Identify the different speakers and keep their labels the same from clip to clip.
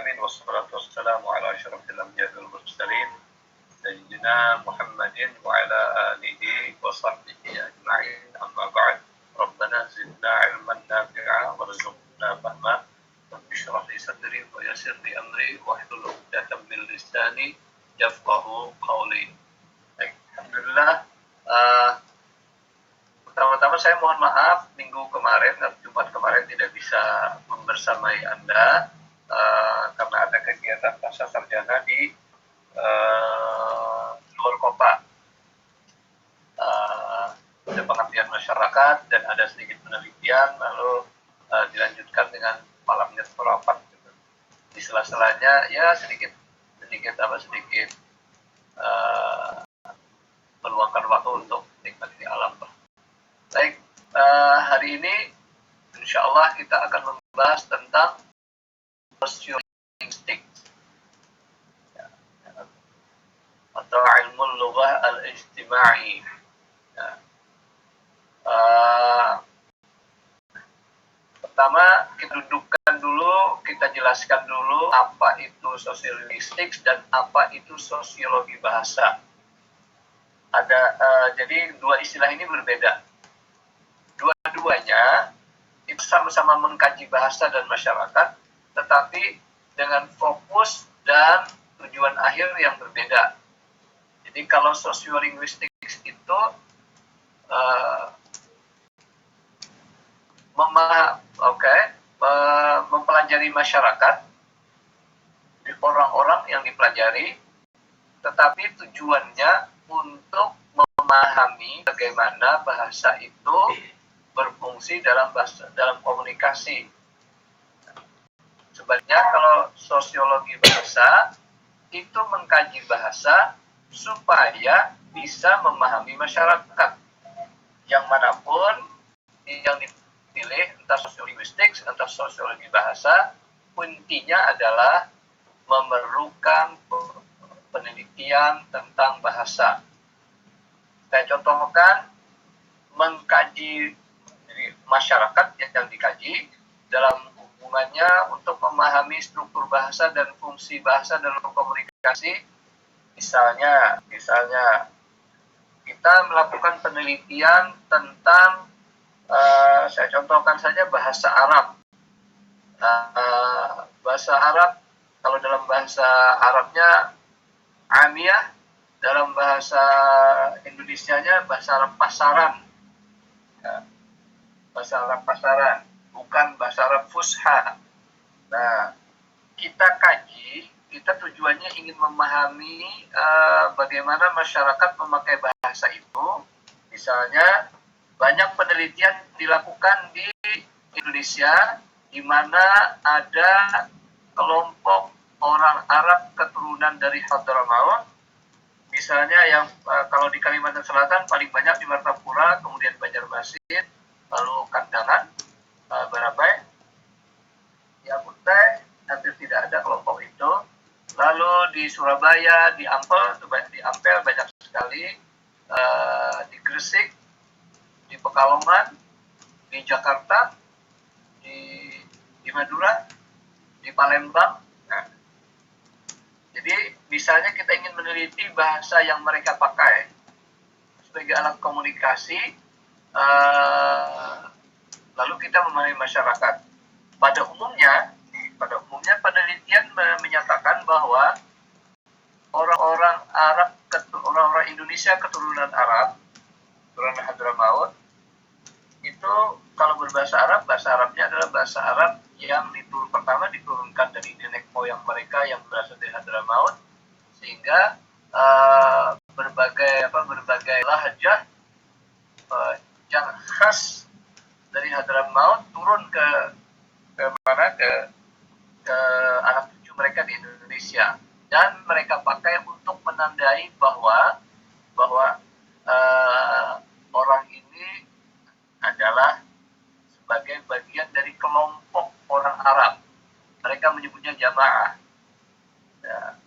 Speaker 1: alamin wassalatu wassalamu ala asyrafil anbiya'i wal mursalin sayyidina Muhammadin wa ala alihi wa sahbihi ajma'in amma ba'd. Rabbana zidna ilman nafi'a warzuqna fahma rabbi shrah li sadri wa yassir li amri wahlul 'uqdatam min lisani yafqahu qawli. Alhamdulillah, pertama-tama saya mohon maaf minggu kemarin, Jumat kemarin tidak bisa membersamai Anda karena ada kegiatan pasca sarjana di luar kota. Ada pengabdian masyarakat dan ada sedikit penelitian, lalu dilanjutkan dengan malamnya serapat. Gitu. Di sela-selanya ya sedikit meluangkan waktu untuk nikmati alam. Baik, hari ini insya Allah kita akan membahas tentang sociolinguistics atau ilmu lughah al-ijtimai. Pertama kita dudukkan dulu, kita jelaskan dulu apa itu sociolinguistics dan apa itu sosiologi bahasa. Jadi dua istilah ini berbeda. Dua-duanya itu sama-sama mengkaji bahasa dan masyarakat, tetapi dengan fokus dan tujuan akhir yang berbeda. Jadi kalau sociolinguistics itu mempelajari masyarakat, orang-orang yang dipelajari, tetapi tujuannya untuk memahami bagaimana bahasa itu berfungsi dalam komunikasi. Sebaliknya kalau sosiologi bahasa itu mengkaji bahasa supaya bisa memahami masyarakat yang manapun yang dipilih, entah sosiolinguistics, entah sosiologi bahasa, intinya adalah memerlukan penelitian tentang bahasa. Saya contohkan mengkaji masyarakat yang dikaji dalam hubungannya untuk memahami struktur bahasa dan fungsi bahasa dalam komunikasi. Misalnya kita melakukan penelitian tentang saya contohkan saja bahasa Arab. Bahasa Arab, kalau dalam bahasa Arabnya Amiyah, dalam bahasa Indonesianya bahasa Arab pasaran. Ya, bahasa Arab pasaran, bukan bahasa Arab fusha. Nah, kita kaji, kita tujuannya ingin memahami bagaimana masyarakat memakai bahasa itu. Misalnya, banyak penelitian dilakukan di Indonesia, di mana ada kelompok orang Arab keturunan dari Hadramaut, misalnya yang kalau di Kalimantan Selatan paling banyak di Martapura, kemudian Banjarmasin, lalu Kandangan, Barabai, di Amputeh hampir tidak ada kelompok itu. Lalu di Surabaya, di Ampel banyak sekali, di Gresik, di Pekalongan, di Jakarta, di Madura, di Palembang. Nah, jadi misalnya kita ingin meneliti bahasa yang mereka pakai sebagai alat komunikasi, lalu kita memahami masyarakat. Pada umumnya penelitian menyatakan bahwa orang-orang Indonesia keturunan Arab, keturunan Hadramaut, itu kalau berbahasa Arab, bahasa Arabnya adalah bahasa Arab yang pertama diturunkan dari nenek moyang mereka yang berasal dari Hadramaut, sehingga berbagai lahjah yang khas dari Hadramaut turun ke anak cucu mereka di Indonesia, dan mereka pakai untuk menandai bahwa orang ini adalah sebagai bagian dari kelompok orang Arab. Mereka menyebutnya jamaah. Ya.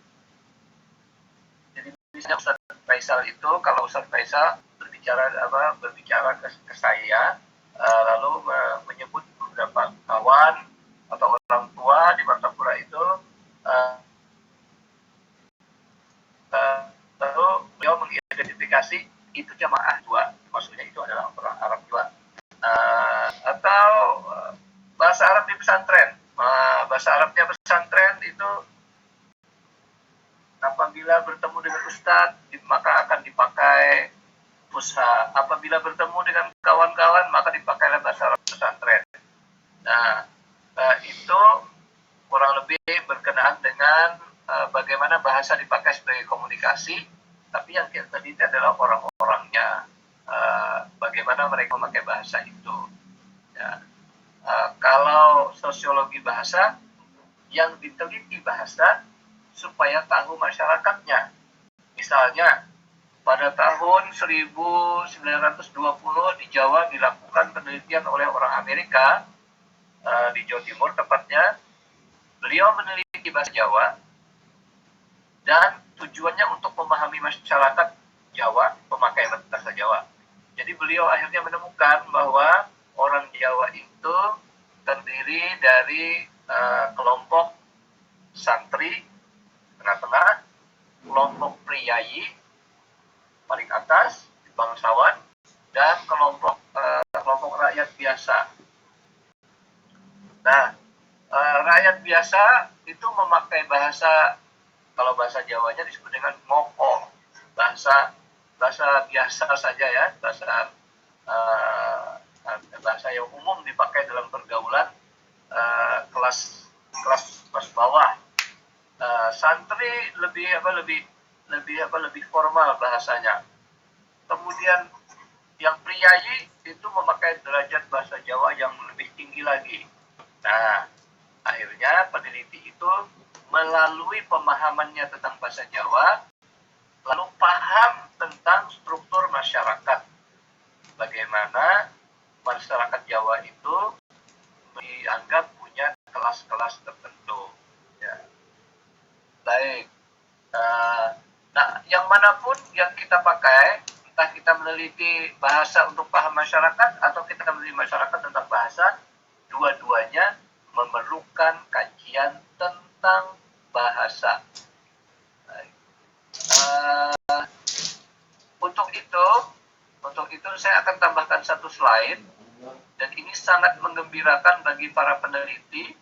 Speaker 1: Jadi misalnya Ustaz Faisal itu, kalau Ustaz Faisal berbicara ke saya, lalu menyebut beberapa kawan atau orang tua di Martapura itu, Bahasa Arabnya pesantren itu apabila bertemu dengan ustadz maka akan dipakai fusha. Apabila bertemu dengan kawan-kawan maka dipakailah bahasa Arab pesantren. Nah, itu kurang lebih berkenaan dengan bagaimana bahasa dipakai sebagai komunikasi. Tapi yang kita teliti adalah orang-orangnya, bagaimana mereka memakai bahasa itu. Ya. Kalau sosiologi bahasa, yang diteliti bahasa supaya tahu masyarakatnya. Misalnya, pada tahun 1920 di Jawa dilakukan penelitian oleh orang Amerika, di Jawa Timur tepatnya. Beliau meneliti bahasa Jawa dan tujuannya untuk memahami masyarakat Jawa, pemakai bahasa Jawa. Jadi beliau akhirnya menemukan bahwa orang Jawa itu terdiri dari kelompok santri tengah-tengah, kelompok priyayi paling atas, bangsawan, dan kelompok rakyat biasa. Nah, rakyat biasa itu memakai bahasa, kalau bahasa Jawanya disebut dengan ngoko, bahasa biasa saja ya, bahasa yang umum dipakai dalam pergaulan kelas bawah. Santri lebih formal bahasanya. Kemudian yang priyayi itu memakai derajat bahasa Jawa yang lebih tinggi lagi. Nah, akhirnya peneliti itu melalui pemahamannya tentang bahasa Jawa, lalu paham tentang struktur masyarakat. Bagaimana masyarakat Jawa itu dianggap punya kelas-kelas tertentu. Ya. Baik. Nah, yang manapun yang kita pakai, entah kita meneliti bahasa untuk paham masyarakat atau kita meneliti masyarakat tentang bahasa, dua-duanya memerlukan kajian tentang bahasa. Untuk itu saya akan tambahkan satu slide, dan ini sangat menggembirakan bagi para peneliti,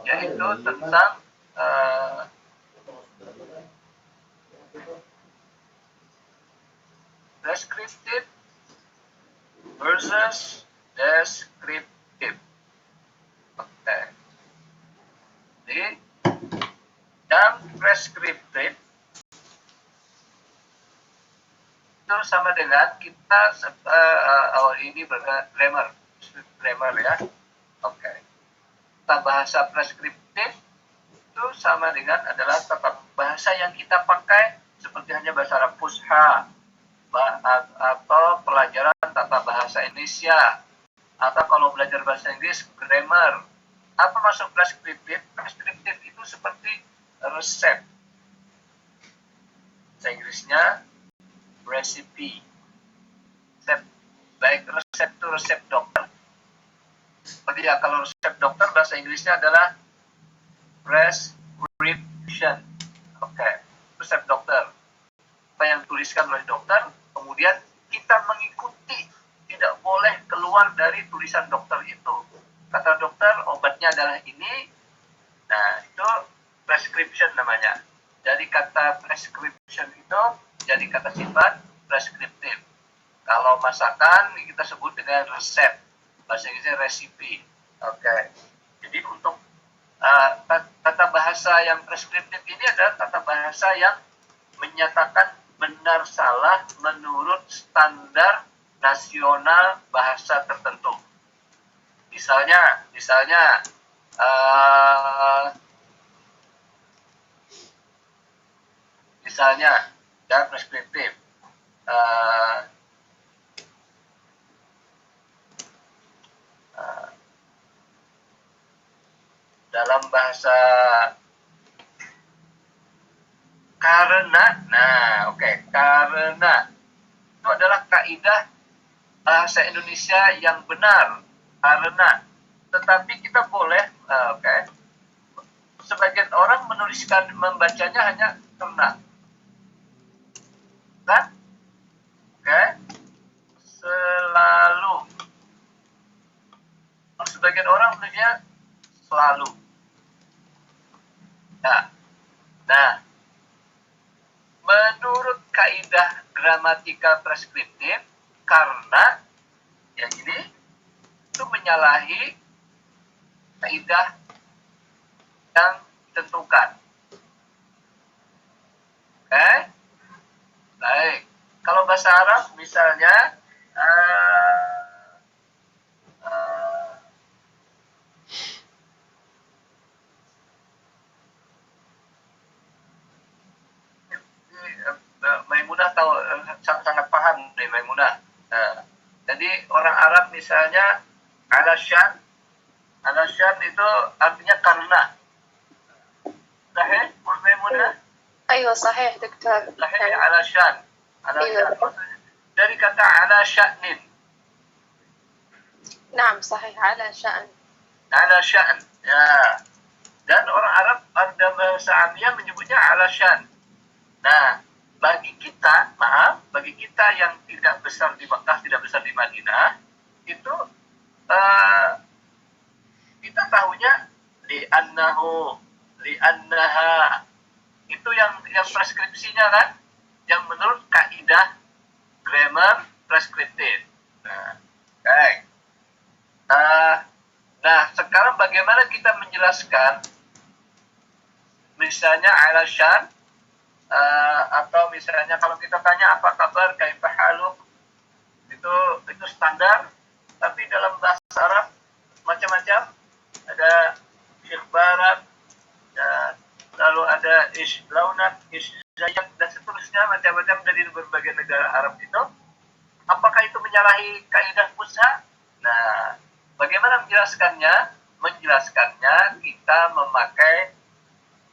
Speaker 1: yaitu tentang descriptive versus descriptive. Oke. Jadi, yang prescriptive itu sama dengan kita ini grammar ya. Oke. Tata bahasa preskriptif itu sama dengan adalah tata bahasa yang kita pakai seperti hanya bahasa Arab Fusha atau pelajaran tata bahasa Indonesia, atau kalau belajar bahasa Inggris grammar. Apa masuk preskriptif? Preskriptif itu seperti resep. Bahasa Inggrisnya recipe. Baik resep itu resep dokter. Jadi ya, kalau resep dokter bahasa Inggrisnya adalah prescription. Oke, resep dokter. Apa yang dituliskan oleh dokter, kemudian kita mengikuti, tidak boleh keluar dari tulisan dokter itu. Kata dokter, obatnya adalah ini. Nah, itu prescription namanya. Dari kata prescription itu jadi kata sifat preskriptif. Kalau masakan kita sebut dengan resep, bahasa Inggrisnya recipe. Oke. Jadi untuk tata bahasa yang preskriptif ini adalah tata bahasa yang menyatakan benar salah menurut standar nasional bahasa tertentu. Misalnya dan preskriptif. Dalam bahasa karena, karena itu adalah kaidah bahasa Indonesia yang benar, karena. Tetapi kita boleh, sebagian orang membacanya hanya karena, kan? Selalu. Sebagian orang menulisnya selalu. Nah, menurut kaidah gramatikal preskriptif, karena yang ini itu menyalahi kaidah yang ditentukan. Oke? Baik. Kalau bahasa Arab misalnya Maimunah tahu, sangat paham nih Maimunah. Jadi orang Arab misalnya alasyan itu artinya karena. Sahih, Maimunah?
Speaker 2: أيوة صحيح دكتور.
Speaker 1: Sahih, alasyan. Dari kata ala sya'nin.
Speaker 2: نعم صحيح على شأن.
Speaker 1: Ala sya'n. Ya. Dan orang Arab pada bahasa Amiyah menyebutnya alasyan. Nah, bagi kita yang tidak besar di Makkah, tidak besar di Madinah, itu kita tahunya li'annaha. Itu yang preskripsinya kan, yang menurut kaidah grammar preskriptif. Nah, baik. Nah, sekarang bagaimana kita menjelaskan misalnya alasyan, atau misalnya kalau kita tanya apa kabar, kaifa haluk, itu standar, tapi dalam bahasa Arab macam-macam, ada ikhbarat, lalu ada ish launat, ish zayat, dan seterusnya, macam-macam dari berbagai negara Arab itu. Apakah itu menyalahi kaidah fusha? Nah, bagaimana menjelaskannya? Menjelaskannya kita memakai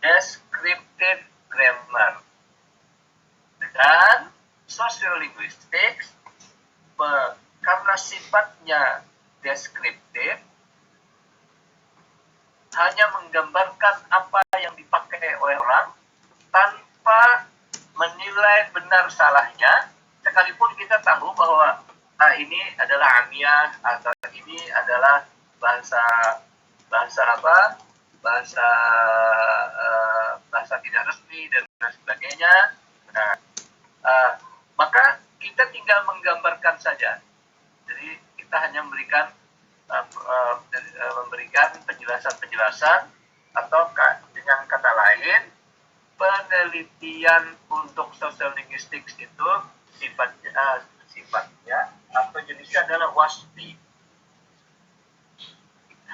Speaker 1: descriptive grammar. Dan sociolinguistics, karena sifatnya deskriptif, hanya menggambarkan apa yang dipakai oleh orang tanpa menilai benar salahnya, sekalipun kita tahu bahwa ini adalah amiyah atau ini adalah bahasa apa? Bahasa tidak resmi dan sebagainya. Nah, maka kita tinggal menggambarkan saja. Jadi kita hanya memberikan penjelasan atau dengan kata lain, penelitian untuk social linguistics itu sifatnya atau jenisnya adalah wasfi,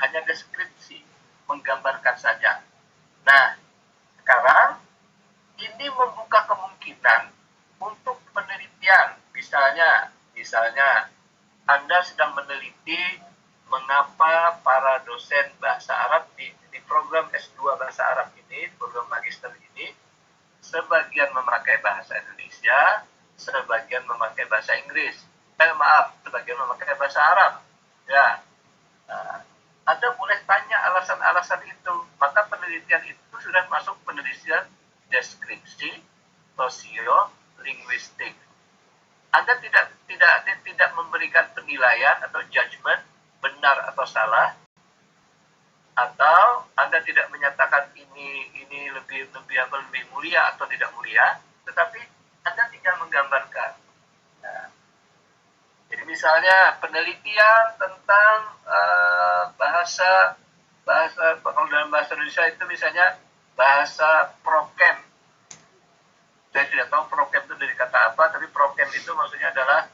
Speaker 1: hanya deskripsi, menggambarkan saja. Nah, sekarang ini membuka kemungkinan untuk penelitian. Misalnya Anda sedang meneliti mengapa para dosen bahasa Arab di program S2 bahasa Arab ini, program magister ini, sebagian memakai bahasa Indonesia, sebagian memakai bahasa Inggris. Sebagian memakai bahasa Arab. Ya. Anda boleh tanya alasan-alasan itu. Maka penelitian itu sudah masuk penelitian deskripsi sosio-linguistik. Anda tidak memberikan penilaian atau judgement benar atau salah, atau Anda tidak menyatakan ini lebih mulia atau tidak mulia, tetapi Anda tinggal menggambarkan. Nah, jadi misalnya penelitian tentang bahasa kalau dalam bahasa Indonesia itu misalnya bahasa prokem. Saya tidak tahu prokem itu dari kata apa, tapi prokem itu maksudnya adalah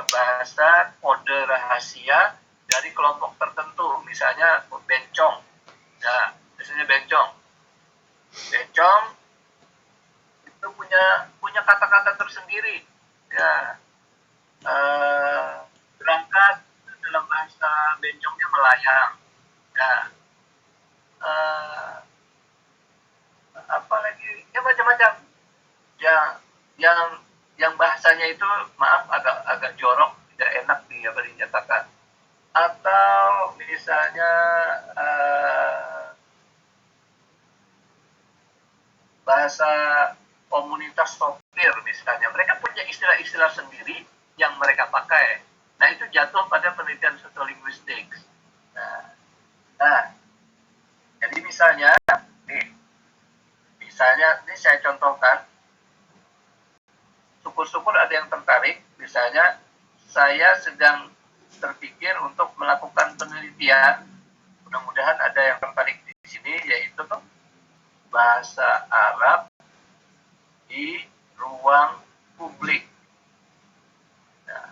Speaker 1: bahasa kode rahasia dari kelompok tertentu, misalnya bencong. Nah, misalnya bencong itu punya kata-kata tersendiri. Ya, berangkat dalam bahasa bencongnya melayang. Nah, apa lagi? Ya macam-macam. Yang bahasanya itu agak jorok, tidak enak dinyatakan. Atau misalnya bahasa komunitas sopir misalnya, mereka punya istilah-istilah sendiri yang mereka pakai. Nah, itu jatuh pada penelitian sociolinguistics. Nah, misalnya, ini saya contohkan, syukur-syukur ada yang tertarik, misalnya saya sedang terpikir untuk melakukan penelitian, mudah-mudahan ada yang tertarik di sini, yaitu bahasa Arab di ruang publik. Nah,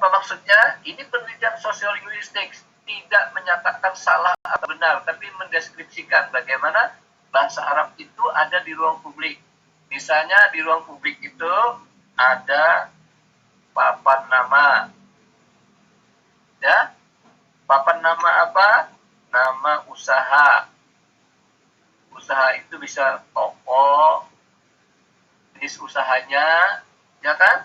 Speaker 1: apa maksudnya? Ini penelitian sosiolinguistik, tidak menyatakan salah atau benar, tapi mendeskripsikan bagaimana bahasa Arab itu ada di ruang publik. Misalnya di ruang publik itu ada papan nama, ya, papan nama apa? Nama usaha. Usaha itu bisa toko, jenis usahanya, ya kan?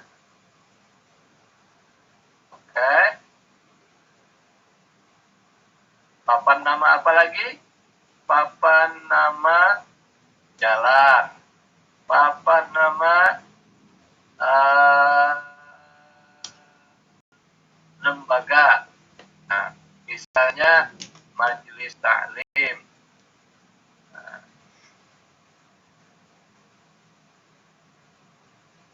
Speaker 1: Oke. Papan nama apa lagi? Papan nama jalan. Papan nama lembaga. Nah, misalnya majelis taklim. Nah,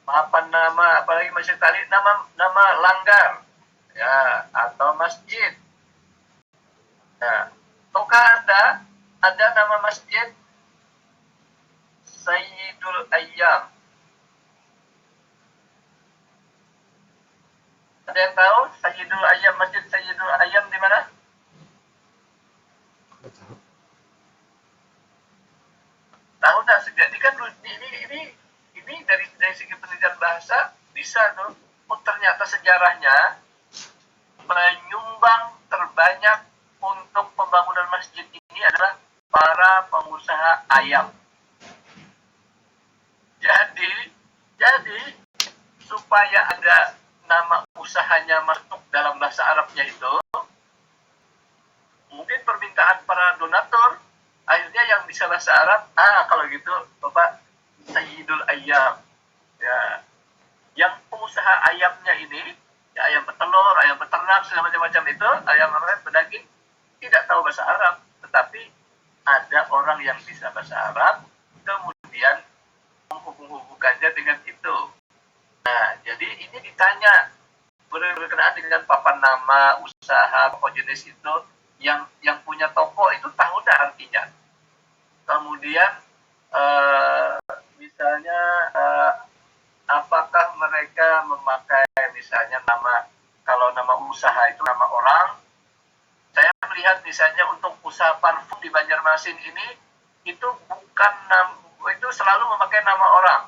Speaker 1: papan nama apalagi majelis taklim, nama langgar, ya, atau masjid. Nah, tahukah Anda ada nama masjid Sayyidul Ayyam? Ada yang tahu Sayyidul Ayyam, masjid Sayyidul Ayyam di mana? Tahu nggak? Jadi kan ini dari segi penelitian bahasa bisa tuh. Oh, ternyata sejarahnya menyumbang terbanyak untuk pembangunan masjid ini adalah para pengusaha ayam. Jadi supaya ada nama usahanya masuk dalam bahasa Arabnya itu, mungkin permintaan para donatur, akhirnya yang bisa bahasa Arab, kalau gitu Bapak Sayyidul Ayyam, ya, yang pengusaha ayamnya ini, ya, ayam petelur, ayam peternak, segala macam-macam itu, ayam pedaging, tidak tahu bahasa Arab, tetapi ada orang yang bisa bahasa Arab, kemudian menghubungkannya dengan itu. Nah, jadi ini ditanya berkenaan dengan papan nama usaha, pokok jenis itu, yang punya toko itu tahu nggak artinya. Kemudian misalnya apakah mereka memakai misalnya kalau nama usaha itu nama orang. Saya melihat misalnya untuk usaha parfum di Banjarmasin ini itu itu selalu memakai nama orang.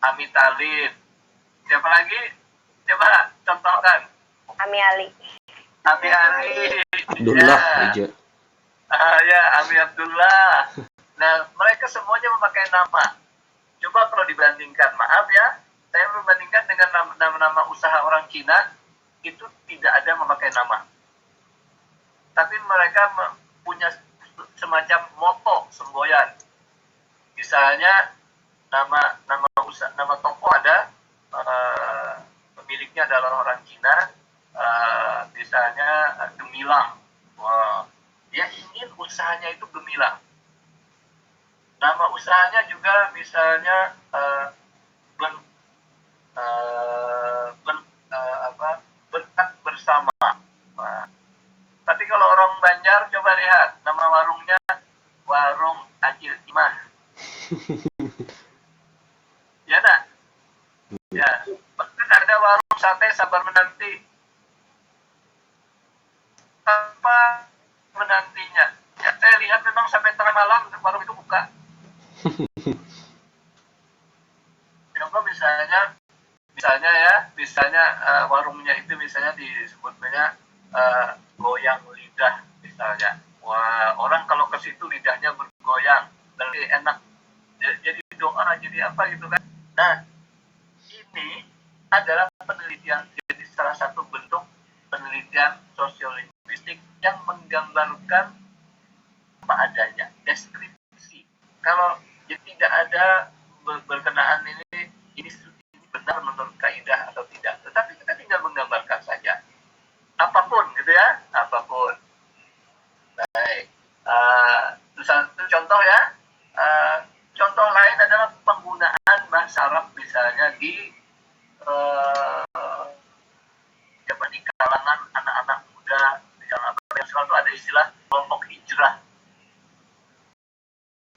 Speaker 1: Amitalin. Siapa lagi? Coba contohkan.
Speaker 2: Ami Ali.
Speaker 1: Ami Ali.
Speaker 3: Abdullah aja.
Speaker 1: Ya, Ami Abdullah. Nah, mereka semuanya memakai nama. Coba kalau dibandingkan, maaf ya, saya membandingkan dengan nama-nama usaha orang Cina, itu tidak ada memakai nama. Tapi mereka punya semacam moto semboyan. Misalnya nama toko ada, pemiliknya adalah orang Cina, misalnya gemilang. Dia ingin usahanya itu gemilang. Nama usahanya juga misalnya berkat bersama. Tapi kalau orang Banjar, coba lihat nama warungnya Warung Acil Imah. Ya nak? Ya. Bahkan ada warung sate sabar menanti. Apa menantinya? Ya, saya lihat memang sampai tengah malam warung itu buka. Coba misalnya warungnya itu misalnya disebutnya goyang lidah misalnya. Wah, orang kalau ke situ lidahnya bergoyang, berarti enak. Jadi doa, jadi apa gitu kan. Nah, ini adalah penelitian, jadi salah satu bentuk penelitian sosiolinguistik yang menggambarkan apa adanya, deskripsi. Kalau tidak ada berkenaan ini benar menurut kaidah atau tidak, tetapi kita tinggal menggambarkan saja. apapun gitu ya, apapun. Baik. Satu contoh ya. Contoh lain adalah penggunaan bahasa Arab misalnya di di kalangan anak-anak muda yang sekarang ada istilah kelompok hijrah.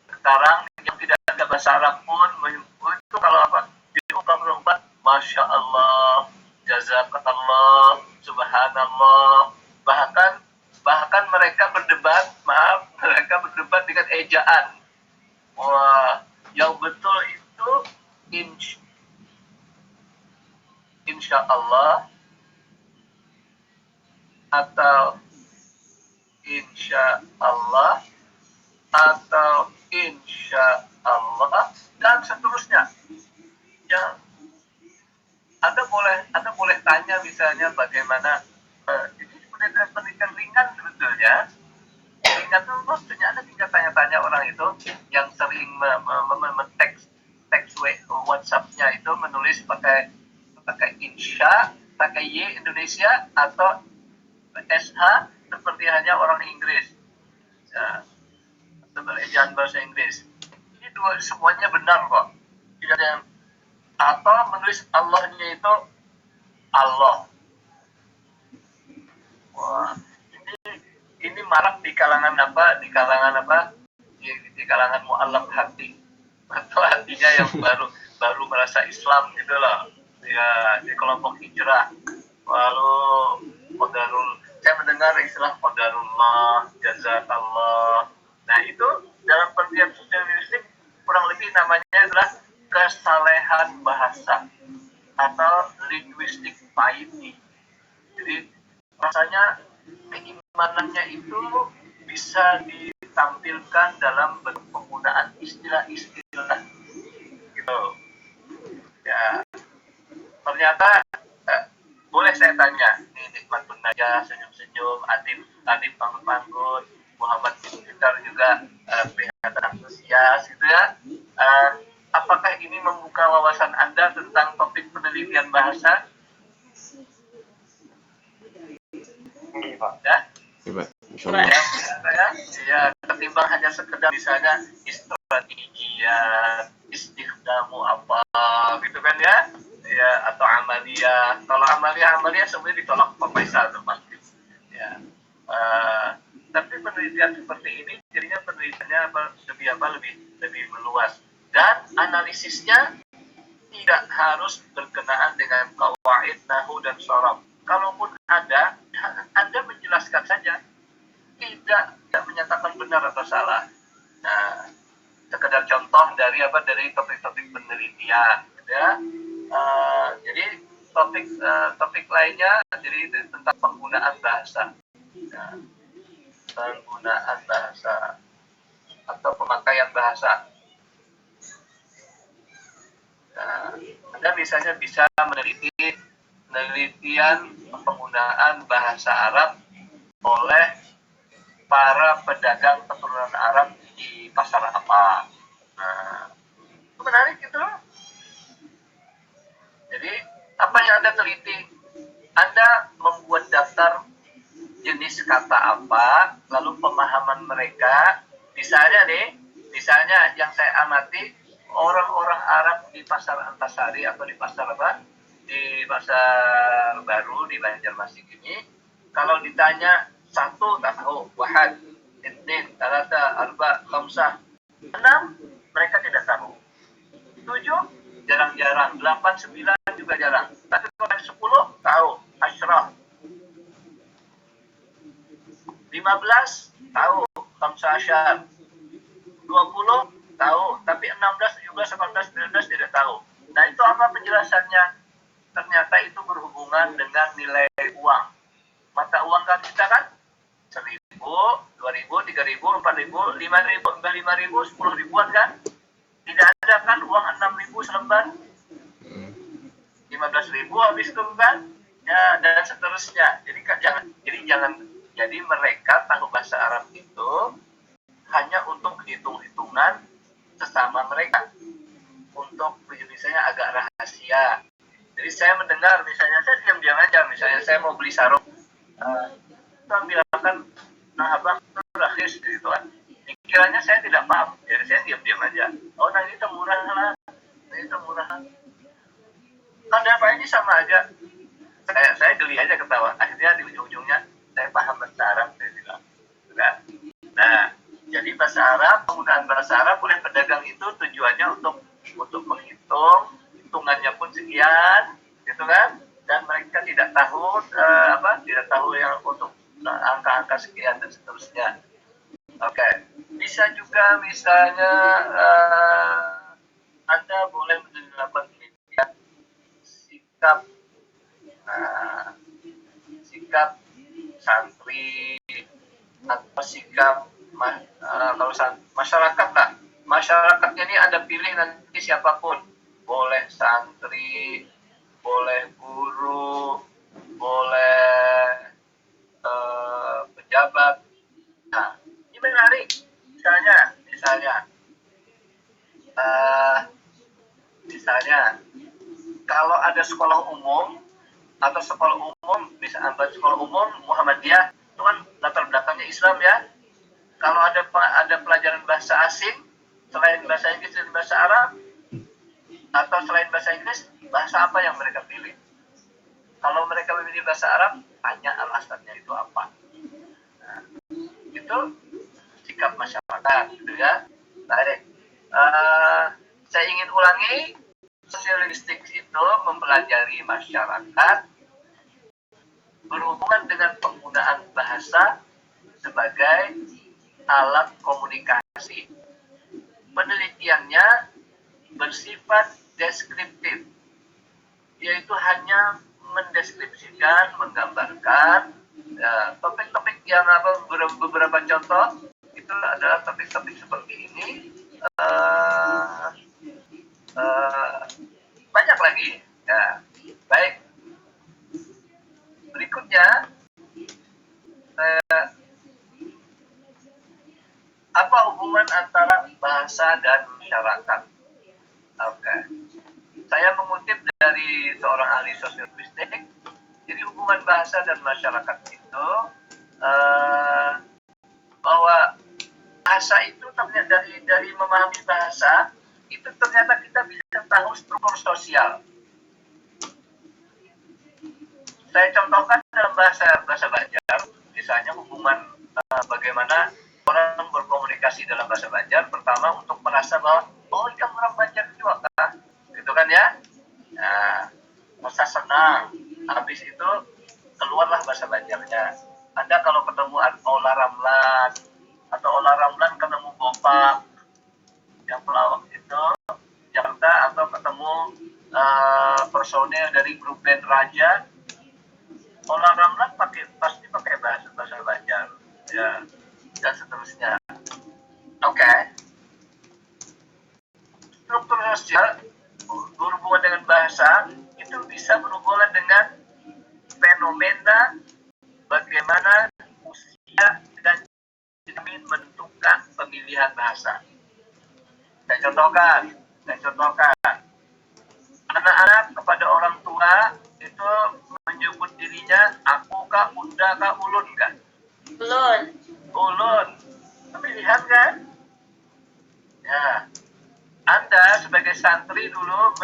Speaker 1: Sekarang yang tidak ada bahasa Arab pun itu kalau apa diungkap-ungkap, masya Allah, jazakallah, subhanallah, bahkan mereka berdebat dengan ejaan. Wah, yang betul itu insya Allah atau insya Allah atau insya Allah dan seterusnya. Ya, Anda boleh tanya misalnya bagaimana ini sebenarnya pendidikan ringan sebetulnya. Ringan itu maksudnya Anda tinggal tanya-tanya orang itu yang sering teks WhatsApp-nya itu menulis pakai insya, pakai Y Indonesia atau SH seperti hanya orang Inggris. Ya, sebagai ejaan bahasa Inggris. Ini semuanya benar kok. Tidak ada yang atau menulis Allahnya itu Allah. Wah, ini marak di kalangan apa? Di kalangan mu'allaf hati. Atau hatinya yang baru merasa Islam gitu loh. Ya, di kelompok hijrah. Lalu saya mendengar istilah qadarullah, jazakallah. Nah, itu dalam pengertian sosial linguistik kurang lebih namanya adalah kesalehan bahasa atau linguistic piety. Jadi rasanya keimanannya itu bisa ditampilkan dalam bentuk penggunaan istilah-istilah gitu. Ya, ternyata boleh saya tanya, ini nikmat benaja, senyum-senyum, Adib panggut-panggut, Muhammad bin Fitar juga kelihatan antusias gitu ya. Apakah ini membuka wawasan Anda tentang topik penelitian bahasa?
Speaker 3: Iya, Pak.
Speaker 1: Ya?
Speaker 4: Iya, Pak. Insyaallah.
Speaker 1: Ya, ketimbang hanya sekedar misalnya istiqdatiyah, istiqdamu apa gitu kan ya? Ya, atau amaliyah. Kalau amaliyah sebenarnya ditolak Pak Faisal pasti. Ya. Tapi penelitian seperti ini jadinya penelitiannya lebih meluas dan analisisnya tidak harus berkenaan dengan qawaid nahwu dan sharaf. Kalaupun ada, Anda menjelaskan saja, tidak menyatakan benar atau salah. Nah, sekedar contoh dari topik-topik penelitian, gitu ya. Jadi topik lainnya jadi tentang penggunaan bahasa. Nah, penggunaan bahasa atau pemakaian bahasa. Nah, Anda misalnya bisa penelitian penggunaan bahasa Arab oleh para pedagang keturunan Arab di pasar apa. Nah, itu menarik gitu. Jadi, apa yang Anda teliti? Anda membuat daftar jenis kata apa, lalu pemahaman mereka. Misalnya yang saya amati, orang-orang Arab di pasar Antasari atau di pasar apa? Di pasar baru di Banjarmasin ini, kalau ditanya 1 tahu, wahad, itnin, talata, arba, khamsah, 6 mereka tidak tahu, 7 jarang-jarang, 8, 9 juga jarang, tapi kalau 10 tahu, asyraf, 15 tahu, khamsah asyar, 20 tahu, tapi 16, 17, 18, 19 tidak tahu. Nah, itu apa penjelasannya? Ternyata itu berhubungan dengan nilai uang. Mata uang kan kita kan 1.000, 2.000, 3.000, 4.000, 5.000, 5.000, 10 ribuan kan? Tidak ada kan uang 6.000 selembar? 15.000 habis itu kan? Ya, dan seterusnya. Jadi mereka tahu bahasa Arab itu hanya untuk hitung-hitungan sesama mereka. Untuk misalnya agak rahasia. Jadi saya mendengar misalnya, saya diam-diam aja, misalnya saya mau beli sarung Itu ambilkan abang rakhis gitu kan. Pikirannya saya tidak paham, jadi saya diam-diam aja. Oh, nah ini murah lah, ini murah. Kan apa ini sama aja. Saya geli aja ketawa. Akhirnya di ujung-ujungnya saya paham bahasa Arab, saya bilang. Kan? Nah, jadi bahasa Arab, penggunaan bahasa Arab oleh pedagang itu tujuannya untuk menghitung, hitungannya pun sekian, gitu kan? Dan mereka tidak tahu tidak tahu yang untuk angka-angka sekian dan seterusnya. Oke, bisa juga misalnya Anda boleh melakukan penelitian sikap sikap santri atau sikap kalau masyarakat lah. Masyarakatnya ini Anda pilih nanti siapapun, boleh santri, boleh guru, boleh pejabat. Nah, ini menarik. Misalnya, kalau ada sekolah umum atau sekolah umum, bisa ambil sekolah umum Muhammadiyah, itu kan latar belakangnya Islam ya. Kalau ada pelajaran bahasa asing selain bahasa Inggris dan bahasa Arab, atau selain bahasa Inggris, bahasa apa yang mereka pilih? Kalau mereka memilih bahasa Arab, tanya alasannya itu apa. Nah, itu sikap masyarakat, gitu ya. Baik. Saya ingin ulangi, sosialistik itu mempelajari masyarakat berhubungan dengan penggunaan bahasa sebagai alat komunikasi. Penelitiannya bersifat deskriptif, yaitu hanya mendeskripsikan, menggambarkan topik-topik yang beberapa contoh itu adalah topik-topik seperti ini. Banyak lagi. Ya, baik. Berikutnya, apa hubungan antara bahasa dan masyarakat? Oke. Saya mengutip dari seorang ahli sosiolingvistik. Jadi hubungan bahasa dan masyarakat itu bahwa bahasa itu ternyata dari memahami bahasa itu ternyata kita bisa tahu struktur sosial. Saya contohkan dalam bahasa Banjar, misalnya hubungan bagaimana orang berkomunikasi dalam bahasa Banjar. Pertama untuk merasa bahwa oh ini orang Banjar juga kan, gitu kan ya. Nah, merasa senang. Habis itu keluarlah bahasa Banjarnya. Anda kalau ketemu Olah Ramlan atau Olah Ramlan ketemu Bopak yang pelawak itu Jakarta, atau ketemu personel dari grup band Raja, Olah Ramlan pasti pakai bahasa Banjar, ya, dan seterusnya. Oke. Struktur sosial berhubungan dengan bahasa itu bisa berhubungan dengan fenomena bagaimana usia dan jamin menentukan pemilihan bahasa. Saya contohkan. Anak-anak kepada orang tua itu menyebut dirinya aku kah, unda kah, ulun kah? Ulun. Pilihan kan? Ya. Anda sebagai santri dulu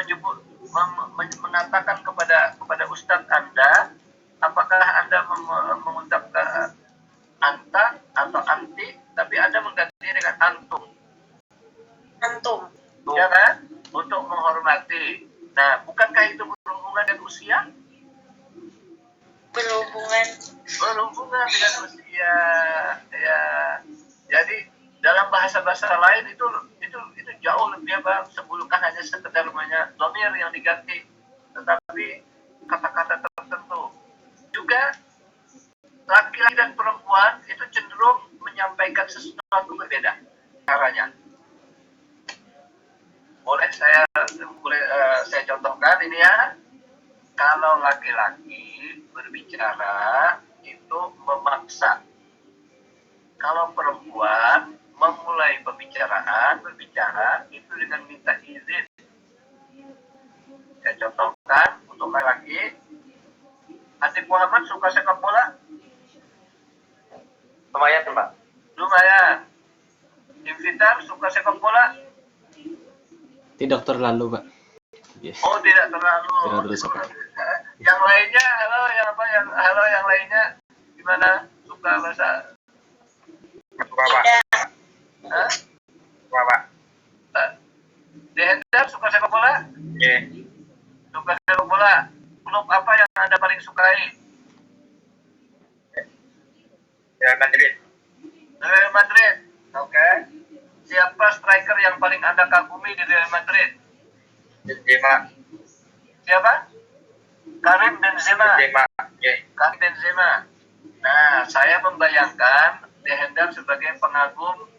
Speaker 1: mengatakan kepada ustadz Anda, apakah Anda mengucapkan anta atau anti, tapi Anda menggantinya dengan antum. Ya kan? Untuk menghormati. Nah, bukankah itu berhubungan dengan usia? Berhubungan dengan usia. Ya. Jadi dalam bahasa-bahasa lain itu jauh lebih sebelumkan hanya sekedar domir yang diganti, tetapi kata-kata tertentu. Juga laki-laki dan perempuan itu cenderung menyampaikan sesuatu berbeda caranya. Boleh saya contohkan ini ya. Kalau laki-laki berbicara itu memaksa. Kalau perempuan memulai berbicara itu dengan minta izin. Saya contohkan untuk laki-laki, adik Muhammad suka sepak bola?
Speaker 3: Lumayan tuh, Pak.
Speaker 1: Lumayan. Invitar suka sepak bola?
Speaker 4: Tidak terlalu, Pak. Yes.
Speaker 1: Oh, tidak terlalu.
Speaker 4: Tidak terlalu suka.
Speaker 1: Yang lainnya, halo yang lainnya gimana? Suka bahasa?
Speaker 3: Suka, Pak.
Speaker 1: Hah?
Speaker 3: Suka, Pak.
Speaker 1: Dehendar suka sepak bola?
Speaker 3: Oke.
Speaker 1: Suka sepak bola. Klub apa yang Anda paling sukai?
Speaker 3: Real Madrid.
Speaker 1: Real Madrid. Oke. Siapa striker yang paling Anda kagumi di Real Madrid?
Speaker 3: Benzema.
Speaker 1: Siapa? Karim Benzema.
Speaker 3: Benzema. Oke.
Speaker 1: Karim Benzema. Nah, saya membayangkan Dehendar sebagai pengagum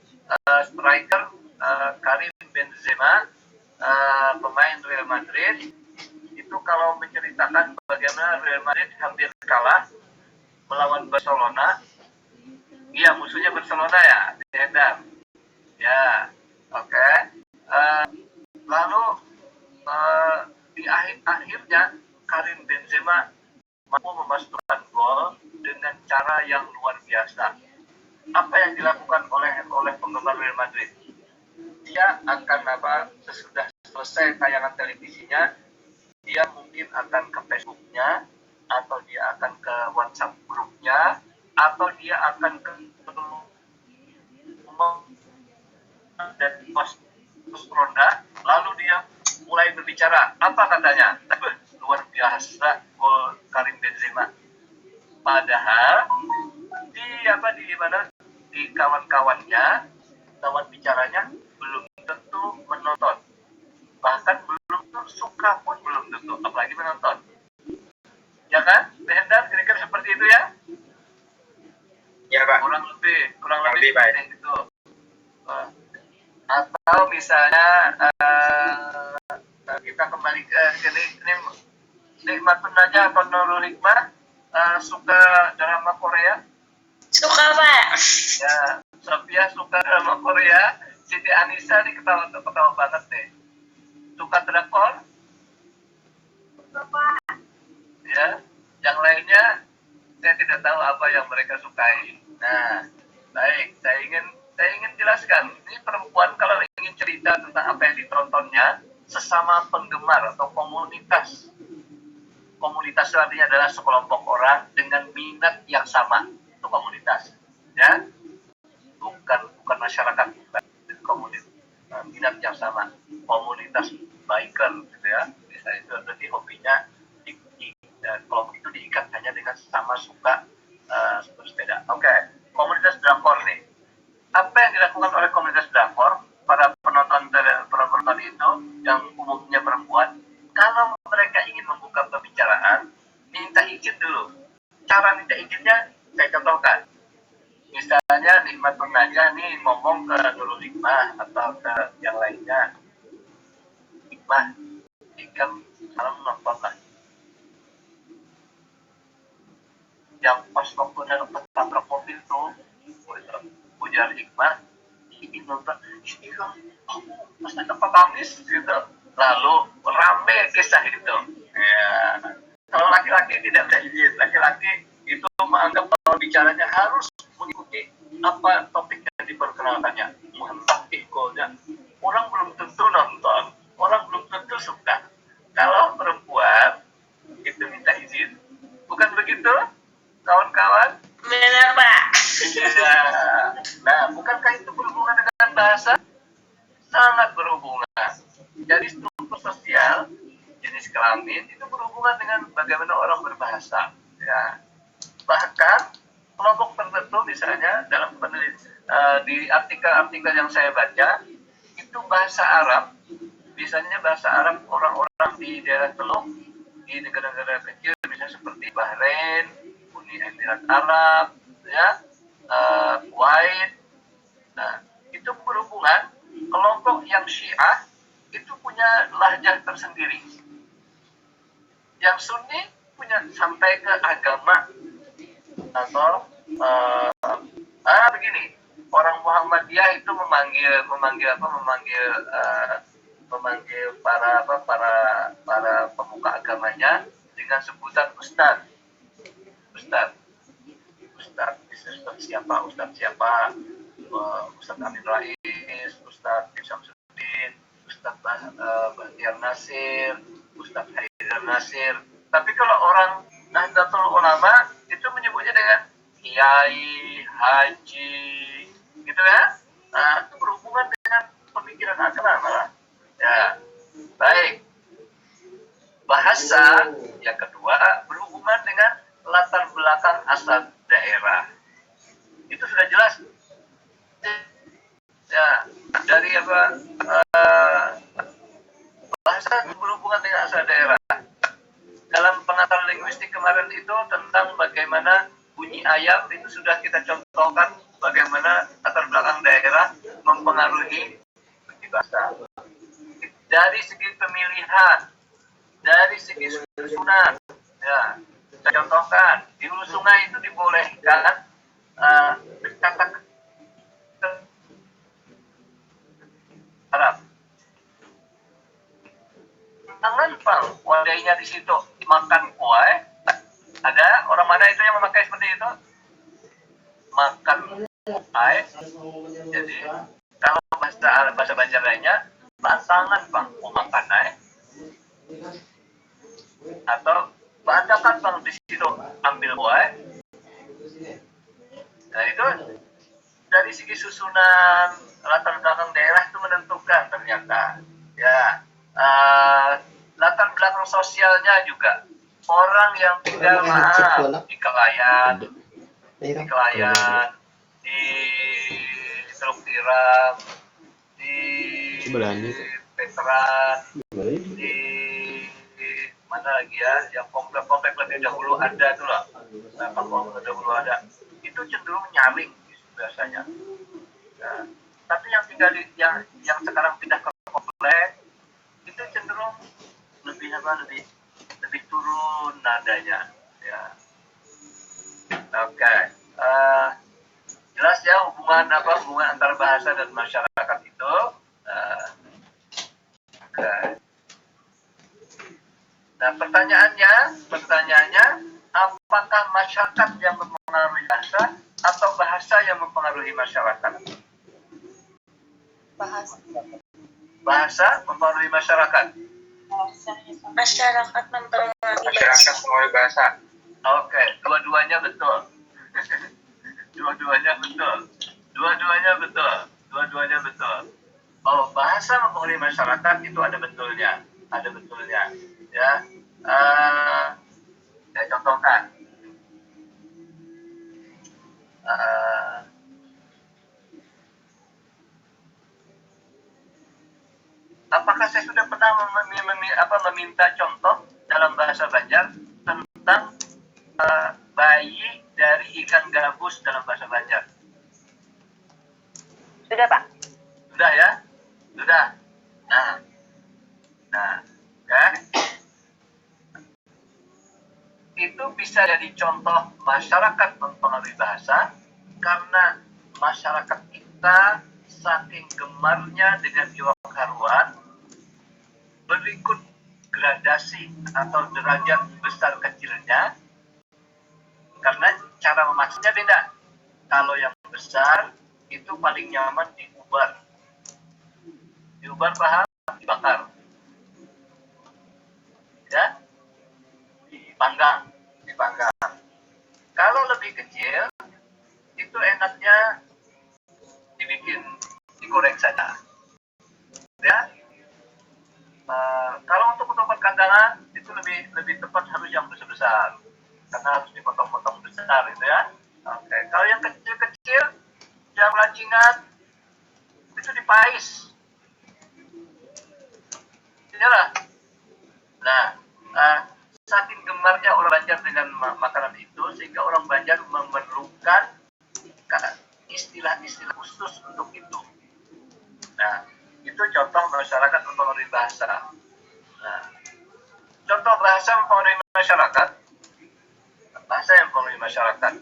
Speaker 1: striker Karim Benzema, pemain Real Madrid. Itu kalau menceritakan bagaimana Real Madrid hampir kalah melawan Barcelona. Iya, musuhnya Barcelona ya, Dehendar. Ya, oke. Lalu di akhirnya Karim Benzema mampu memasukkan gol dengan cara yang luar biasa. Apa yang dilakukan oleh penggemar Real Madrid? Dia akan sesudah selesai tayangan televisinya, dia mungkin akan ke Facebooknya, atau dia akan ke WhatsApp grupnya, atau dia akan ke dan post ronda, lalu dia mulai berbicara. Apa katanya? Luar biasa gol Karim Benzema. Padahal di kawan-kawannya, kawan bicaranya belum tentu menonton, bahkan belum suka pun belum tentu, apalagi menonton. Ya kan, Dehendar, kira-kira seperti itu ya?
Speaker 3: Ya, Pak.
Speaker 1: Kurang lebih
Speaker 3: lebih baik.
Speaker 1: seperti itu. Atau misalnya kita kembali ke ini Nikmatun Najah atau Nurul Hikmah, suka drama Korea?
Speaker 5: Suka, Pak.
Speaker 1: Ya, Sophia suka drama Korea. Siti Anissa nih ketawa banget nih. Suka drakor?
Speaker 5: Suka, Pak.
Speaker 1: Ya, yang lainnya saya tidak tahu apa yang mereka sukai. Nah, baik, saya ingin jelaskan. Ini perempuan kalau ingin cerita tentang apa yang ditontonnya, sesama penggemar atau komunitas. Komunitas itu artinya adalah sekelompok orang dengan minat yang sama. Itu komunitas. Ya, bukan masyarakat, bukan komunitas, minat yang sama. Komunitas biker, gitu ya. Misalnya itu berarti hobinya kelompok itu diikat hanya dengan sama suka bersepeda. Oke. Komunitas drakor nih. Apa yang dilakukan oleh komunitas drakor, para penonton itu yang umumnya perempuan, kalau mereka ingin membuka pembicaraan, minta izin dulu. Cara minta izinnya saya contohkan. Misalnya Nikmatun Najah nih ngomong ke Nurul Hikmah atau ke yang lainnya. Hikmah, Hikam, salam nonton lah. Yang pas waktu tabrak mobil tuh, ujar Hikmah, ingin nonton, pas ada pekamis gitu. Lalu rame kisah itu. Ya. Kalau laki-laki tidak ada izin, laki-laki itu menganggap bahwa bicaranya harus mengikuti apa topik yang diperkenalkannya. Mantap golnya. Orang belum tentu nonton, orang belum tentu suka. Kalau perempuan itu minta izin, bukan begitu, kawan-kawan?
Speaker 5: Benar, Pak.
Speaker 1: Ya. Nah, bukankah itu berhubungan dengan bahasa? Sangat berhubungan. Jadi struktur sosial jenis kelamin itu berhubungan dengan bagaimana orang berbahasa. Ya. Bahkan kelompok tertentu misalnya dalam di artikel-artikel yang saya baca itu bahasa Arab, misalnya bahasa Arab orang-orang di daerah Teluk, di negara-negara kecil misalnya seperti Bahrain, Uni Emirat Arab, ya, Kuwait. Nah, itu berhubungan. Kelompok yang Syiah itu punya lahjah tersendiri. Yang Sunni punya sampai ke agama atau begini, orang Muhammadiyah itu memanggil para pemuka agamanya dengan sebutan ustaz. Ustaz siapa, Ustaz Amin Rais, Ustaz Syamsuddin, Ustaz Bahtiar Nasir, Ustaz Haidar Nasir. Tapi kalau orang Nahdlatul Ulama itu menyebutnya dengan kiai, haji, gitu ya. Nah, itu berhubungan dengan pemikiran agama malah. Ya, baik. Bahasa yang kedua berhubungan dengan latar belakang asal daerah. Itu sudah jelas. Ya, dari bahasa berhubungan dengan asal daerah. Dalam pengantar linguistik kemarin itu tentang bagaimana bunyi ayam itu sudah kita contohkan bagaimana latar belakang daerah mempengaruhi bunyi bahasa. Dari segi pemilihan, dari segi susunan, ya, kita contohkan di hulu sungai itu dibolehkan kata Arab. Jangan pang wadainya di situ makan kue. Ada orang mana itu yang memakai seperti itu? Makan kue. Jadi kalau bahasa Banjar lainnya, pasangan bang mau makan naik. Atau bahankan bang di situ ambil kue. Nah itu dari segi susunan latar belakang daerah itu menentukan ternyata. Ya. Latar belakang sosialnya juga orang yang tinggal di Kelayan, di Teluk Tiram, di Veteran, di mana lagi ya, yang komplek-komplek lebih dahulu ada tuh loh, komplek dahulu ada, itu cenderung nyaring biasanya. Nah, tapi yang tinggal di yang sekarang pindah ke komplek itu cenderung lebih turun nadanya, ya. Oke. Jelas ya hubungan antara bahasa dan masyarakat itu. Oke. Nah pertanyaannya, apakah masyarakat yang mempengaruhi bahasa atau bahasa yang mempengaruhi masyarakat? Bahasa mempengaruhi masyarakat.
Speaker 5: Masyarakat mempengaruhi
Speaker 3: Masyarakat mengenai bahasa.
Speaker 1: Oke, dua-duanya betul. Dua-duanya betul. Bahwa bahasa mempengaruhi masyarakat itu ada betulnya. Ya, saya contohkan. Apakah saya sudah pernah meminta contoh dalam bahasa Banjar tentang bayi dari ikan gabus dalam bahasa Banjar?
Speaker 2: Sudah, Pak.
Speaker 1: Sudah ya? Sudah. Nah, kan? Itu bisa jadi contoh masyarakat mempengaruhi bahasa karena masyarakat kita saking gemarnya dengan iwak haruan berikut gradasi atau derajat besar kecilnya karena cara memasaknya beda. Kalau yang besar itu paling nyaman diubar paham? Dibakar, ya, dipanggang. Kalau lebih kecil itu enaknya digoreng saja, ya. Kalau untuk kandangan itu lebih tepat harus yang besar karena harus dipotong-potong besar, gitu ya. Oke. Kalau yang kecil-kecil jam rancingan itu dipais, iyalah. Nah, saking gemarnya orang Banjar dengan makanan itu sehingga orang Banjar memerlukan istilah-istilah khusus untuk itu. Nah, itu contoh masyarakat mempengaruhi bahasa. Nah, contoh bahasa mempengaruhi masyarakat. Bahasa yang mempengaruhi masyarakat.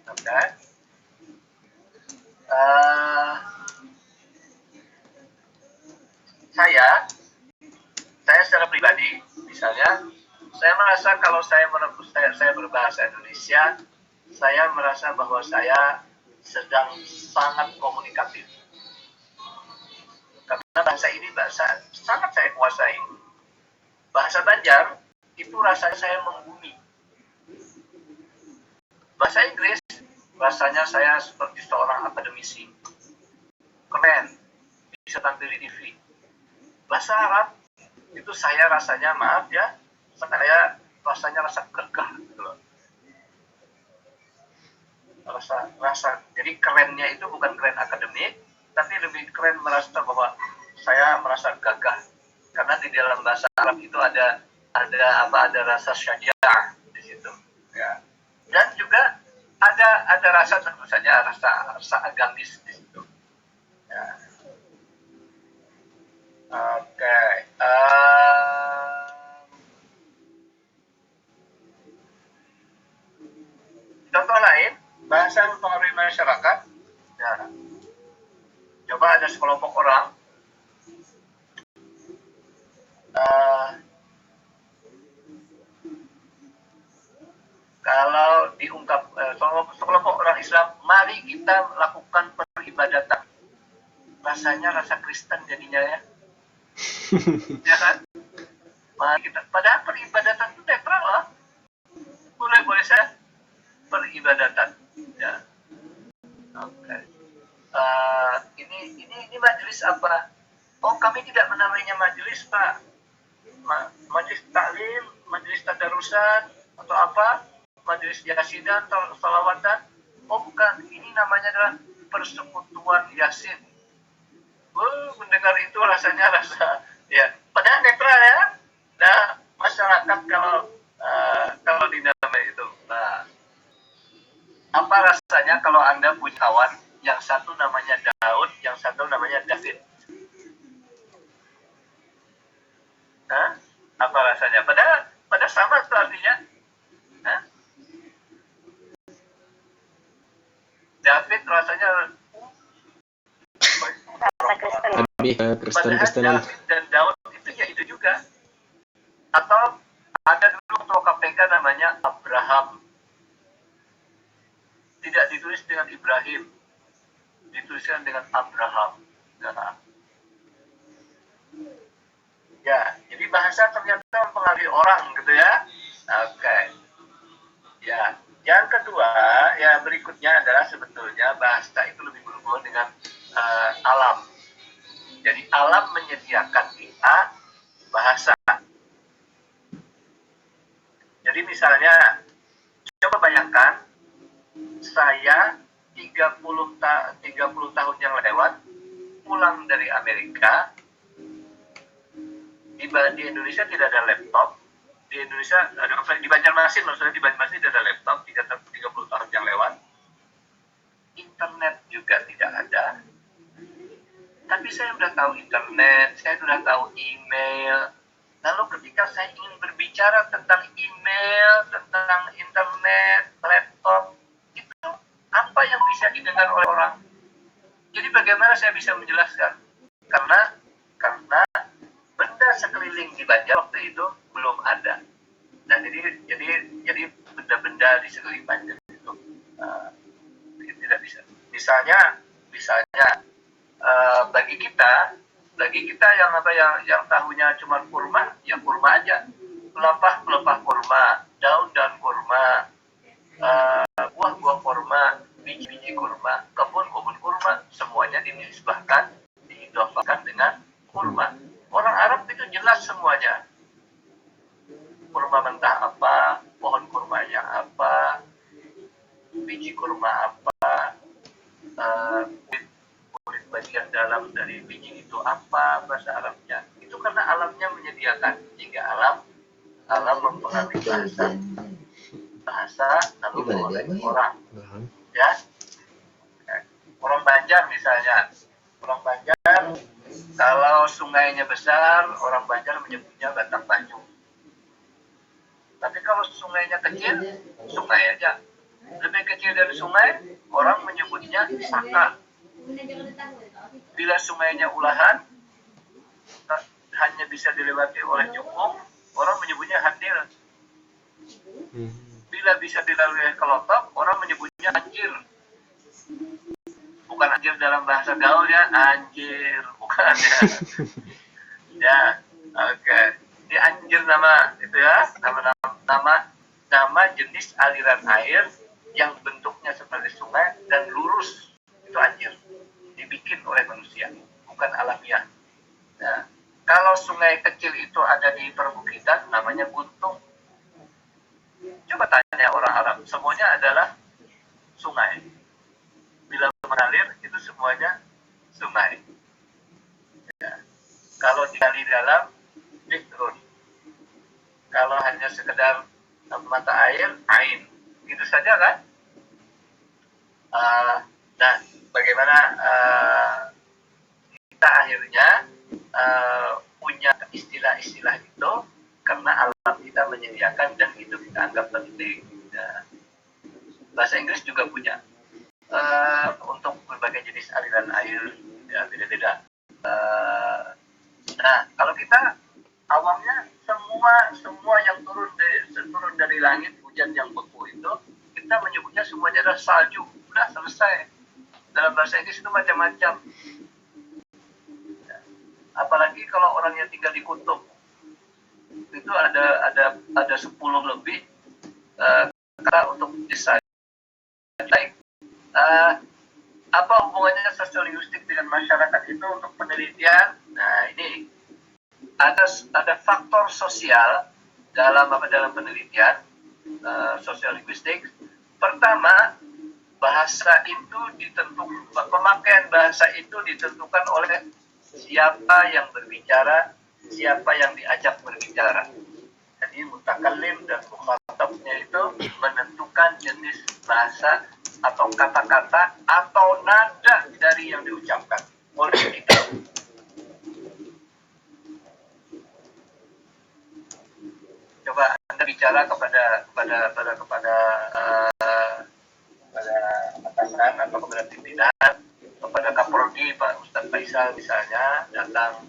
Speaker 1: Oke. Saya secara pribadi, misalnya, saya merasa kalau saya berbahasa Indonesia, saya merasa bahwa saya sedang sangat komunikatif. Karena bahasa ini sangat saya kuasai. Bahasa Banjar itu rasanya saya membumi. Bahasa Inggris rasanya saya seperti seorang akademisi. Keren, bisa tampil di TV. Bahasa Arab itu saya rasanya, maaf ya, saya rasanya rasa gagah gitu loh. Rasa jadi kerennya itu bukan keren akademik, tapi lebih keren merasa bahwa saya merasa gagah karena di dalam bahasa Arab itu ada rasa syaja'ah di situ ya. Dan juga ada rasa, tentu saja rasa agamis di situ ya. Oke. Contoh lain, bahasa mempengaruhi masyarakat. Ya. Coba ada sekelompok orang kalau diungkap sekelompok orang Islam, mari kita lakukan peribadatan. Rasanya rasa Kristen jadinya ya. Ya kan? Mari kita, padahal peribadatan itu netral lah. Boleh saya peribadatan. Ya. Oke. Ini majelis apa? Oh, kami tidak menamainya majelis, Pak. Majelis taklim, majelis tadarusan atau apa? Majelis yasinan atau salawatan. Oh, bukan. Ini namanya adalah persekutuan yasin. Mendengar itu rasanya ya. Padahal netral ya. Nah, masyarakat kalau dinamai itu. Nah, apa rasanya kalau Anda punya kawan yang satu namanya Daud, yang satu namanya David? Hah? Apa rasanya? Padahal sama itu artinya. Hah? David rasanya
Speaker 4: Lebih ke Kristen-Kristenan.
Speaker 1: David dan Daud itu ya itu juga. Atau ada dulu ketua KPK namanya Abraham. Tidak ditulis dengan Ibrahim, dituliskan dengan Abraham. Nah. Ya, jadi bahasa ternyata mempengaruhi orang gitu ya. Oke. Ya, yang kedua, ya berikutnya adalah sebetulnya bahasa itu lebih berhubungan dengan alam. Jadi alam menyediakan kita bahasa. Jadi misalnya, coba bayangkan saya 30 tahun yang lewat pulang dari Amerika. Di Indonesia tidak ada laptop. Di Indonesia, di Banjarmasin, maksudnya di Banjarmasin tidak ada laptop 30 tahun yang lewat. Internet juga tidak ada. Tapi saya sudah tahu internet, saya sudah tahu email. Lalu ketika saya ingin berbicara tentang email, tentang internet, laptop, itu apa yang bisa didengar oleh orang? Jadi bagaimana saya bisa menjelaskan? Karena benda sekeliling di Banjar waktu itu belum ada. Nah, jadi benda-benda di sekeliling Banjar itu tidak bisa. Misalnya bagi kita yang tahunya cuma kurma, ya kurma aja. Pelepah kurma, daun kurma, buah kurma, biji kurma, kebun kurma, semuanya dinisbahkan, diidofahkan dengan kurma. Orang Arab itu jelas semuanya. Kurma mentah apa, pohon kurmanya apa, biji kurma apa, kulit bagian dalam dari biji itu apa, bahasa Arabnya. Itu karena alamnya menyediakan. Jika alam mempengaruhi bahasa lalu mempengaruhi orang. Ya, orang Banjar misalnya, kalau sungainya besar, orang Banjar menyebutnya Batang Tanjung. Tapi kalau sungainya kecil, sungai aja. Lebih kecil dari sungai, orang menyebutnya Saka. Bila sungainya ulahan, hanya bisa dilewati oleh jukung, orang menyebutnya Handil. Bila apabila bisa dilalui kelompok, orang menyebutnya anjir. Bukan anjir dalam bahasa gaul ya, anjir, bukan ya. Ya, oke. Ini anjir nama itu ya, nama jenis aliran air yang bentuknya seperti sungai dan lurus. Itu anjir. Dibikin oleh manusia, bukan alamiah. Nah, kalau sungai kecil itu ada di perbukitan, namanya guntung. Coba tanya orang Arab, semuanya adalah sungai. Bila mengalir, itu semuanya sungai. Ya. Kalau digali dalam, bitrun. Kalau hanya sekedar mata air, ain. Gitu saja kan? Nah, bagaimana kita akhirnya punya istilah-istilah itu karena alam kita menyediakan dan itu kita anggap penting. Nah, bahasa Inggris juga punya untuk berbagai jenis aliran air, ya beda-beda. Nah, kalau kita awamnya semua yang turun dari langit, hujan yang beku itu kita menyebutnya semuanya adalah salju. Udah selesai. Dalam bahasa Inggris itu macam-macam. Apalagi kalau orang yang tinggal di kutub, itu ada 10 lebih kata untuk desain. Baik, apa hubungannya sosiolinguistik dengan masyarakat itu untuk penelitian? Nah, ini ada faktor sosial dalam penelitian sosiolinguistik. Pertama, bahasa itu pemakaian bahasa itu ditentukan oleh siapa yang berbicara, siapa yang diajak berbicara. Jadi mutakallim dan mukhatabnya itu menentukan jenis bahasa atau kata-kata atau nada dari yang diucapkan oleh kita. Coba Anda bicara kepada atasan atau kepada pimpinan, kepada Kaprodi Pak Ustadz Faisal misalnya datang,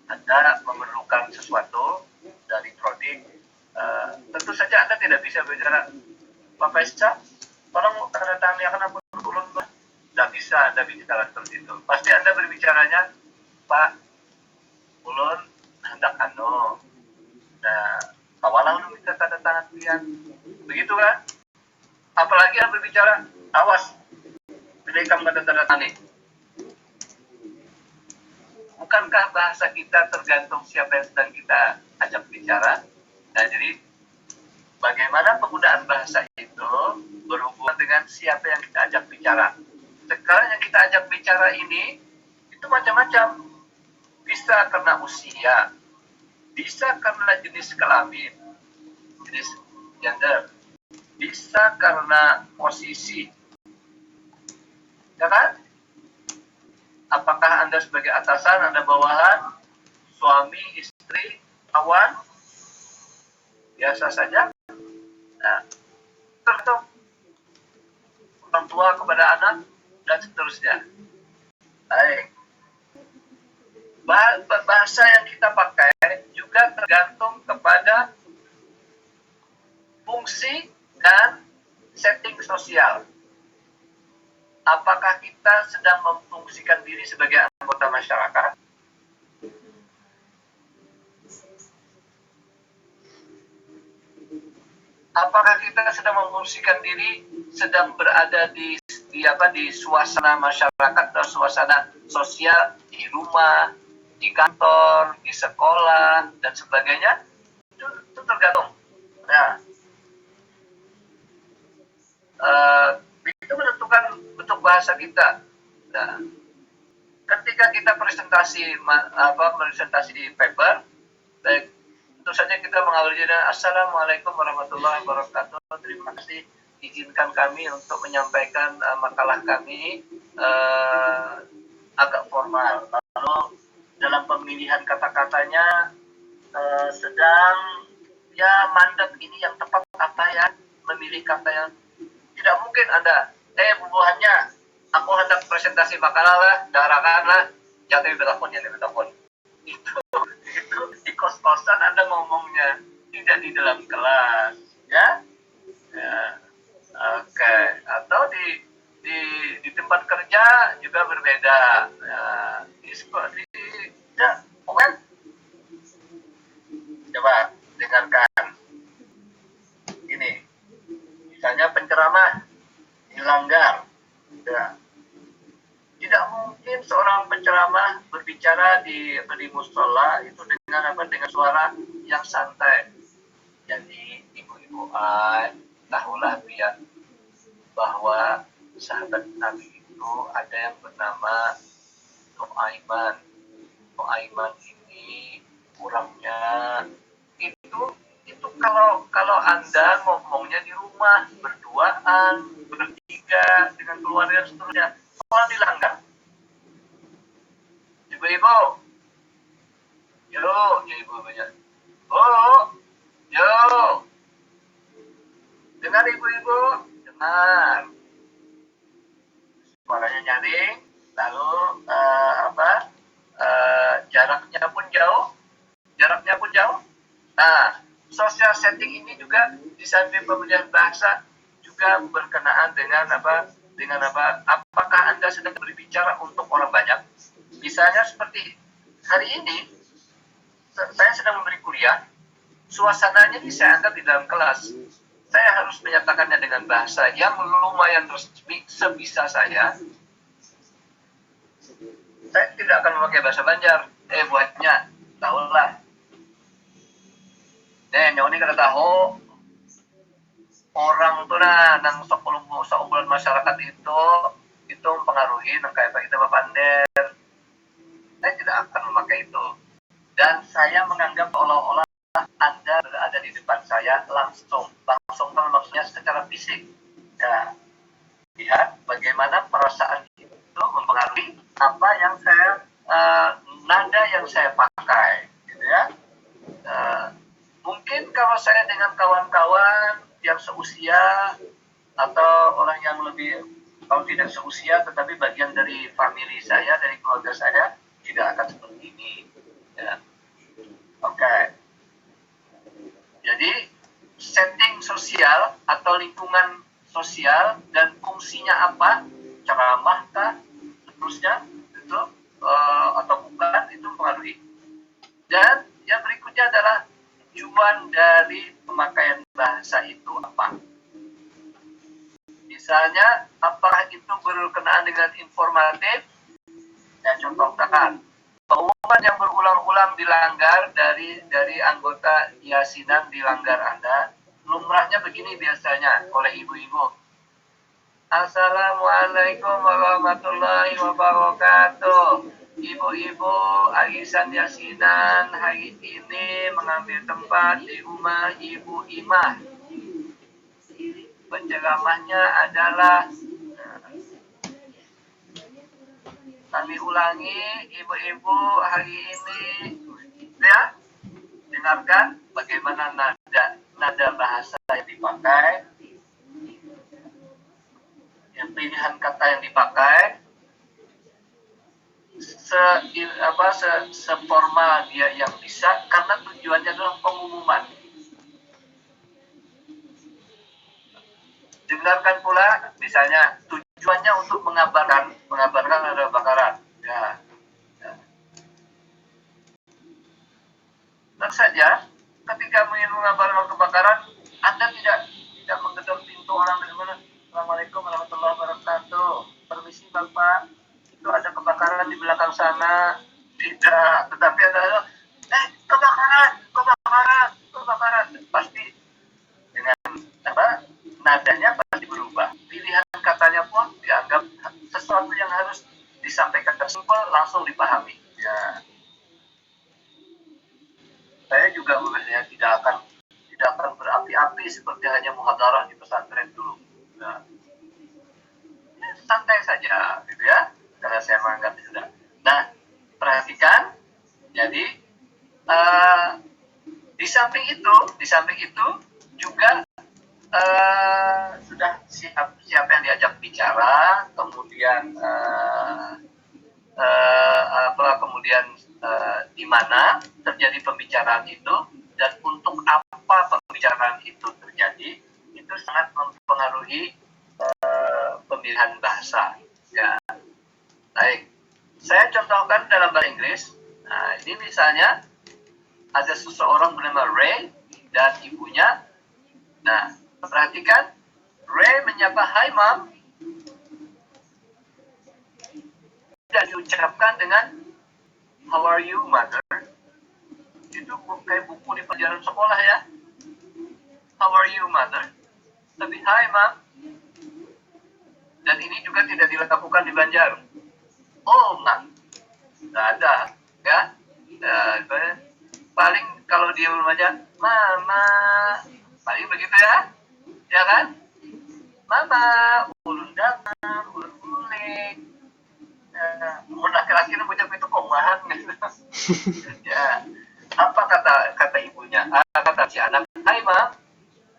Speaker 1: Anda memerlukan sesuatu dari Prodi, tentu saja Anda tidak bisa bicara Pak Faisal, tolong tanda tangan akan apa ulun, tidak bisa Anda bicara seperti itu. Pasti Anda berbicaranya Pak ulun hendak nah kawalah ulun minta tanda tangan kalian, begitu kan? Apalagi Anda berbicara, awas bila kamu tanda tangan. Bukankah bahasa kita tergantung siapa yang sedang kita ajak bicara? Nah, jadi bagaimana penggunaan bahasa itu berhubungan dengan siapa yang kita ajak bicara. Sekarang yang kita ajak bicara ini itu macam-macam. Bisa karena usia, bisa karena jenis kelamin, jenis gender, bisa karena posisi, ya kan? Apakah Anda sebagai atasan, Anda bawahan, suami, istri, kawan, biasa saja. Nah, tergantung orang tua kepada anak dan seterusnya. Baik. Bahasa yang kita pakai juga tergantung kepada fungsi dan setting sosial. Apakah kita sedang memfungsikan diri sebagai anggota masyarakat? Apakah kita sedang memfungsikan diri, sedang berada di suasana masyarakat atau suasana sosial, di rumah, di kantor, di sekolah, dan sebagainya? Itu tergantung. Nah, itu menentukan bentuk bahasa kita. Nah, ketika kita presentasi di paper, baik, tentu saja kita mengawali dengan Assalamualaikum warahmatullahi wabarakatuh. Terima kasih izinkan kami untuk menyampaikan makalah kami agak formal. Lalu dalam pemilihan kata-katanya sedang ya mandek, ini yang tepat apa ya, memilih kata yang tidak mungkin Anda bubuhannya aku hendak presentasi makalah lah, darakanlah, jangan telepon itu di kos-kosan Anda ngomongnya, tidak di dalam kelas, ya. Oke, atau di tempat kerja juga berbeda. Di sekolah ya, well, coba dengarkan ini, misalnya penceramah dilanggar, ya. Tidak mungkin seorang penceramah berbicara di musola itu dengan suara yang santai. Jadi ibu-ibu tahulah biar bahwa sahabat Nabi itu ada yang bernama Nuaiman. Nuaiman ini kurangnya itu kalau Anda ngomongnya di rumah berduaan, bertiga dengan keluarga dan seterusnya, malah dilanggar. Ibu-ibu, yo, ya ibu banyak. Oh, yo, dengar ibu-ibu, dengar. Suaranya nyaring, lalu jaraknya pun jauh. Nah, social setting ini juga di samping pemilihan bahasa juga berkenaan dengan apa? Apakah Anda sedang berbicara untuk orang banyak? Misalnya seperti hari ini, saya sedang memberi kuliah, suasananya ini saya anggap di dalam kelas. Saya harus menyatakannya dengan bahasa yang lumayan resmi sebisa saya. Saya tidak akan memakai bahasa Banjar. Buatnya, tahulah. Nyawa ini kada tahu. Orang tuh nang seumpulan masyarakat itu mempengaruhi nang kayak kita bapander. Saya tidak akan memakai itu. Dan saya menganggap seolah-olah Anda berada di depan saya langsung kan maksudnya secara fisik. Ya, lihat bagaimana perasaan itu mempengaruhi apa yang saya nada yang saya pakai, gitu ya. Mungkin kalau saya dengan kawan-kawan yang seusia atau orang yang lebih, kalau tidak seusia tetapi bagian dari family saya, dari keluarga saya, tidak akan seperti ini. Ya. Oke. Jadi setting sosial atau lingkungan sosial dan fungsinya apa, ceramah kah, seterusnya itu atau bukan, itu mempengaruhi. Dan yang berikutnya adalah tujuan dari pemakaian bahasa itu apa. Misalnya, apakah itu berkenaan dengan informatif? Saya contohkan, pengumuman yang berulang-ulang dilanggar dari anggota yasinan dilanggar Anda, lumrahnya begini biasanya oleh ibu-ibu. Assalamualaikum warahmatullahi wabarakatuh. Ibu-ibu arisan yasinan hari ini mengambil tempat di rumah Ibu Imah. Penceramahnya adalah, kami ulangi, ibu-ibu hari ini, ya, dengarkan bagaimana nada bahasa yang dipakai, yang pilihan kata yang dipakai, seformal dia yang bisa, karena tujuannya adalah pengumuman. Dengarkan pula, misalnya tujuannya untuk mengabarkan ada kebakaran. Ya. Tentu saja, ketika ingin mengabarkan kebakaran, Anda tidak menggedor pintu orang dari mana. Assalamualaikum warahmatullahi wabarakatuh. Permisi Bapak, itu ada kebakaran di belakang sana. Tidak, tetapi ada kebakaran. Pasti dengan nadanya pasti berubah. Pilihan katanya pun dianggap sesuatu yang harus disampaikan tersimpel, langsung dipahami. Ya. Saya juga sebenarnya tidak akan berapi-api seperti hanya muhadarah di pesantren dulu. Nah, santai saja, gitu ya. Karena saya menganggap sudah. Nah, perhatikan. Jadi di samping itu juga sudah siapa yang diajak bicara, kemudian kemudian di mana terjadi pembicaraan itu, dan untuk apa pembicaraan itu terjadi, itu sangat mempengaruhi pemilihan bahasa. Ya, baik. Saya contohkan dalam bahasa Inggris. Nah, ini misalnya ada seseorang bernama Ray dan ibunya. Nah, perhatikan, Ray menyapa "Hi Mom" dan diucapkan dengan "How are you, Mother?" Itu kayak buku di pelajaran sekolah ya. "How are you, Mother?" Tapi "Hi Mom." Dan ini juga tidak dilakukan di Banjar. "Oh, nggak ada, ya. Paling kalau di rumah aja, "Mama," paling begitu ya, ya kan? "Mama, ulun datang, ulun kulit." Mun laki-laki ngucap itu komahan gitu. Ya, apa kata ibunya? Kata si anak, "Hai Ma."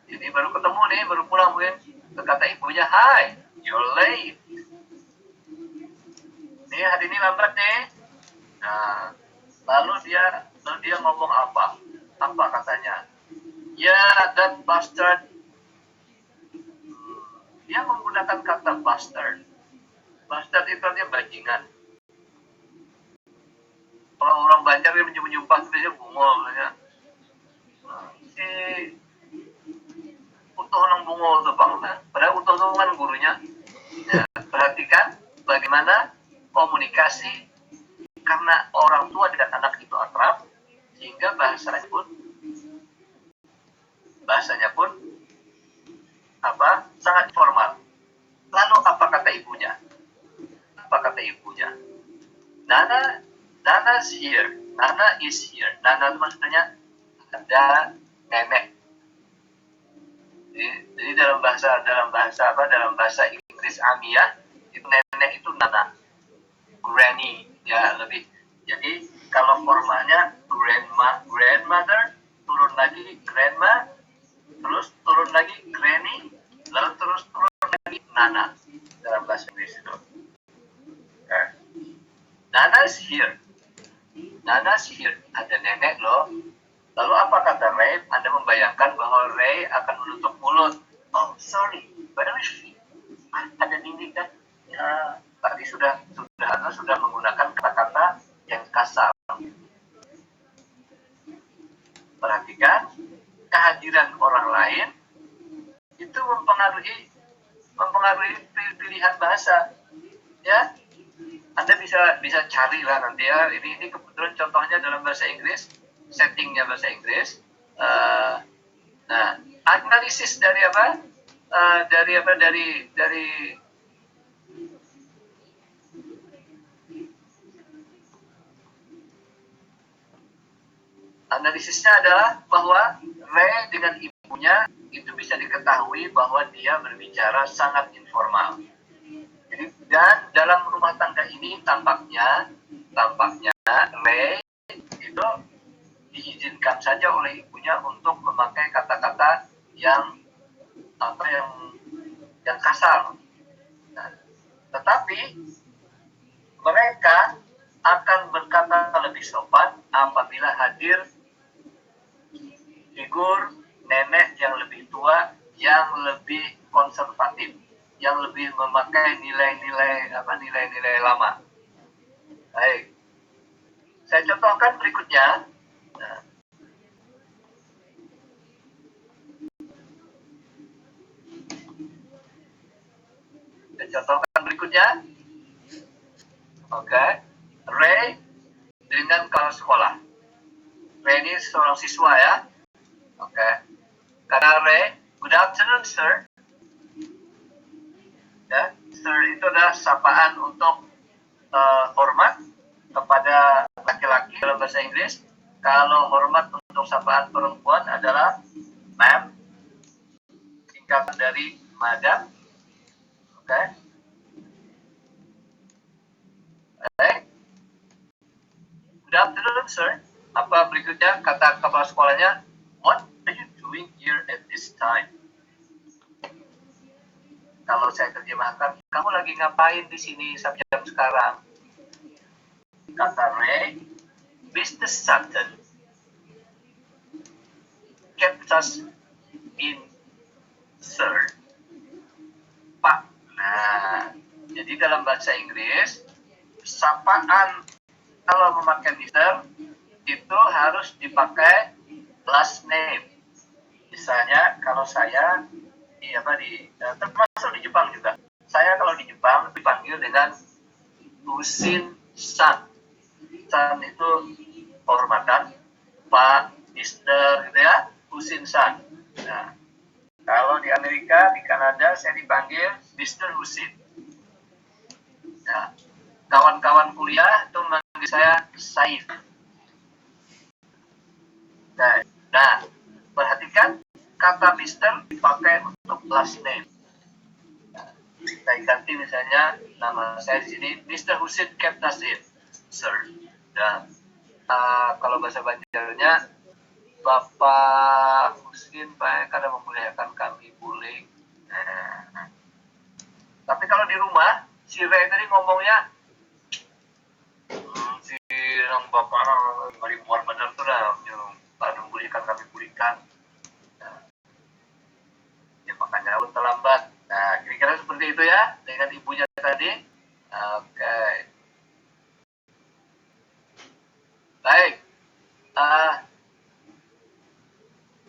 Speaker 1: Ini baru ketemu nih, baru pulang mungkin. Kata ibunya, "Hi, you're late." Nih hari ini lambat nih. Nah, lalu dia ngomong apa? Apa katanya? "Ya, that bastard." Dia menggunakan kata bastard. Bastard itu artinya bajingan. Kalau orang Banjar dia menyumpah itu biasanya bungol. Ya. Si utuh nang bungol tuh Bang. Padahal utuh itu kan gurunya. Ya, perhatikan bagaimana komunikasi karena orang tua dan anak itu akrab, sehingga bahasanya pun sangat formal. Lalu apa kata ibunya? Nana is here. Nana is here. Nana itu maksudnya ada nenek. Jadi dalam bahasa Inggris Amiyah itu nenek itu Nana, granny ya lebih. Jadi kalau formalnya grandmother, turun lagi grandma, terus turun lagi granny, lalu terus turun lagi Nana dalam bahasa Inggris itu. Nana is here. Nana's here. Ada nenek loh. Lalu apa kata Ray? Anda membayangkan bahwa Ray akan menutup mulut. "Oh, sorry. Where is she?" Ada Nini kan? Ya, tadi sudah menggunakan kata-kata yang kasar. Perhatikan, kehadiran orang lain itu mempengaruhi pilihan bahasa. Ya, Anda bisa carilah nanti ya. Ini kebetulan contohnya dalam bahasa Inggris, settingnya bahasa Inggris. Nah, analisis dari apa? Dari analisisnya adalah bahwa Ray dengan ibunya itu bisa diketahui bahwa dia berbicara sangat informal. Dan dalam rumah tangga ini tampaknya Ray itu diizinkan saja oleh ibunya untuk memakai kata-kata yang kasar. Nah, tetapi mereka akan berkata lebih sopan apabila hadir figur nenek yang lebih tua, yang lebih konservatif, yang lebih memakai nilai-nilai lama. Baik, saya contohkan berikutnya. Nah, Oke. Ray dengan kepala sekolah. Ray ini seorang siswa ya. Oke. Kata Ray, "Good afternoon, sir." Ya, sir itu adalah sapaan untuk hormat kepada laki-laki dalam bahasa Inggris. Kalau hormat untuk sapaan perempuan adalah ma'am, singkatan dari madam. Oke. "Good afternoon, sir." Apa berikutnya kata kepala sekolahnya? "What are you doing here at this time?" Kalau saya terjemahkan, "Kamu lagi ngapain di sini sampai jam sekarang?" Kata Ray, "Mr. Sutton." kept us in, sir. Pak. Nah, jadi dalam bahasa Inggris, sapaan kalau memakai Mister itu harus dipakai last name. Misalnya kalau saya termasuk di Jepang juga. Saya kalau di Jepang dipanggil dengan Usin-san. San itu kehormatan, Pak, Mister gitu ya, Usin-san. Nah, kalau di Amerika, di Kanada saya dipanggil Mr. Usin. Nah, kawan-kawan kuliah itu memanggil saya Saif. Nah, perhatikan kata Mister dipakai untuk last name. Saya ganti misalnya nama saya di sini Mr. Husin kept us in, sir. Dan kalau bahasa Banjarnya Bapak Husin baik karena memuliakan kami boleh. Tapi kalau di rumah si Ray tadi ngomongnya si yang bapak mari muar benar tuh dah memuliakan kami pulihkan. Ya makanya aku terlambat. Nah, kira-kira seperti itu ya dengan ibunya tadi. Oke. Baik.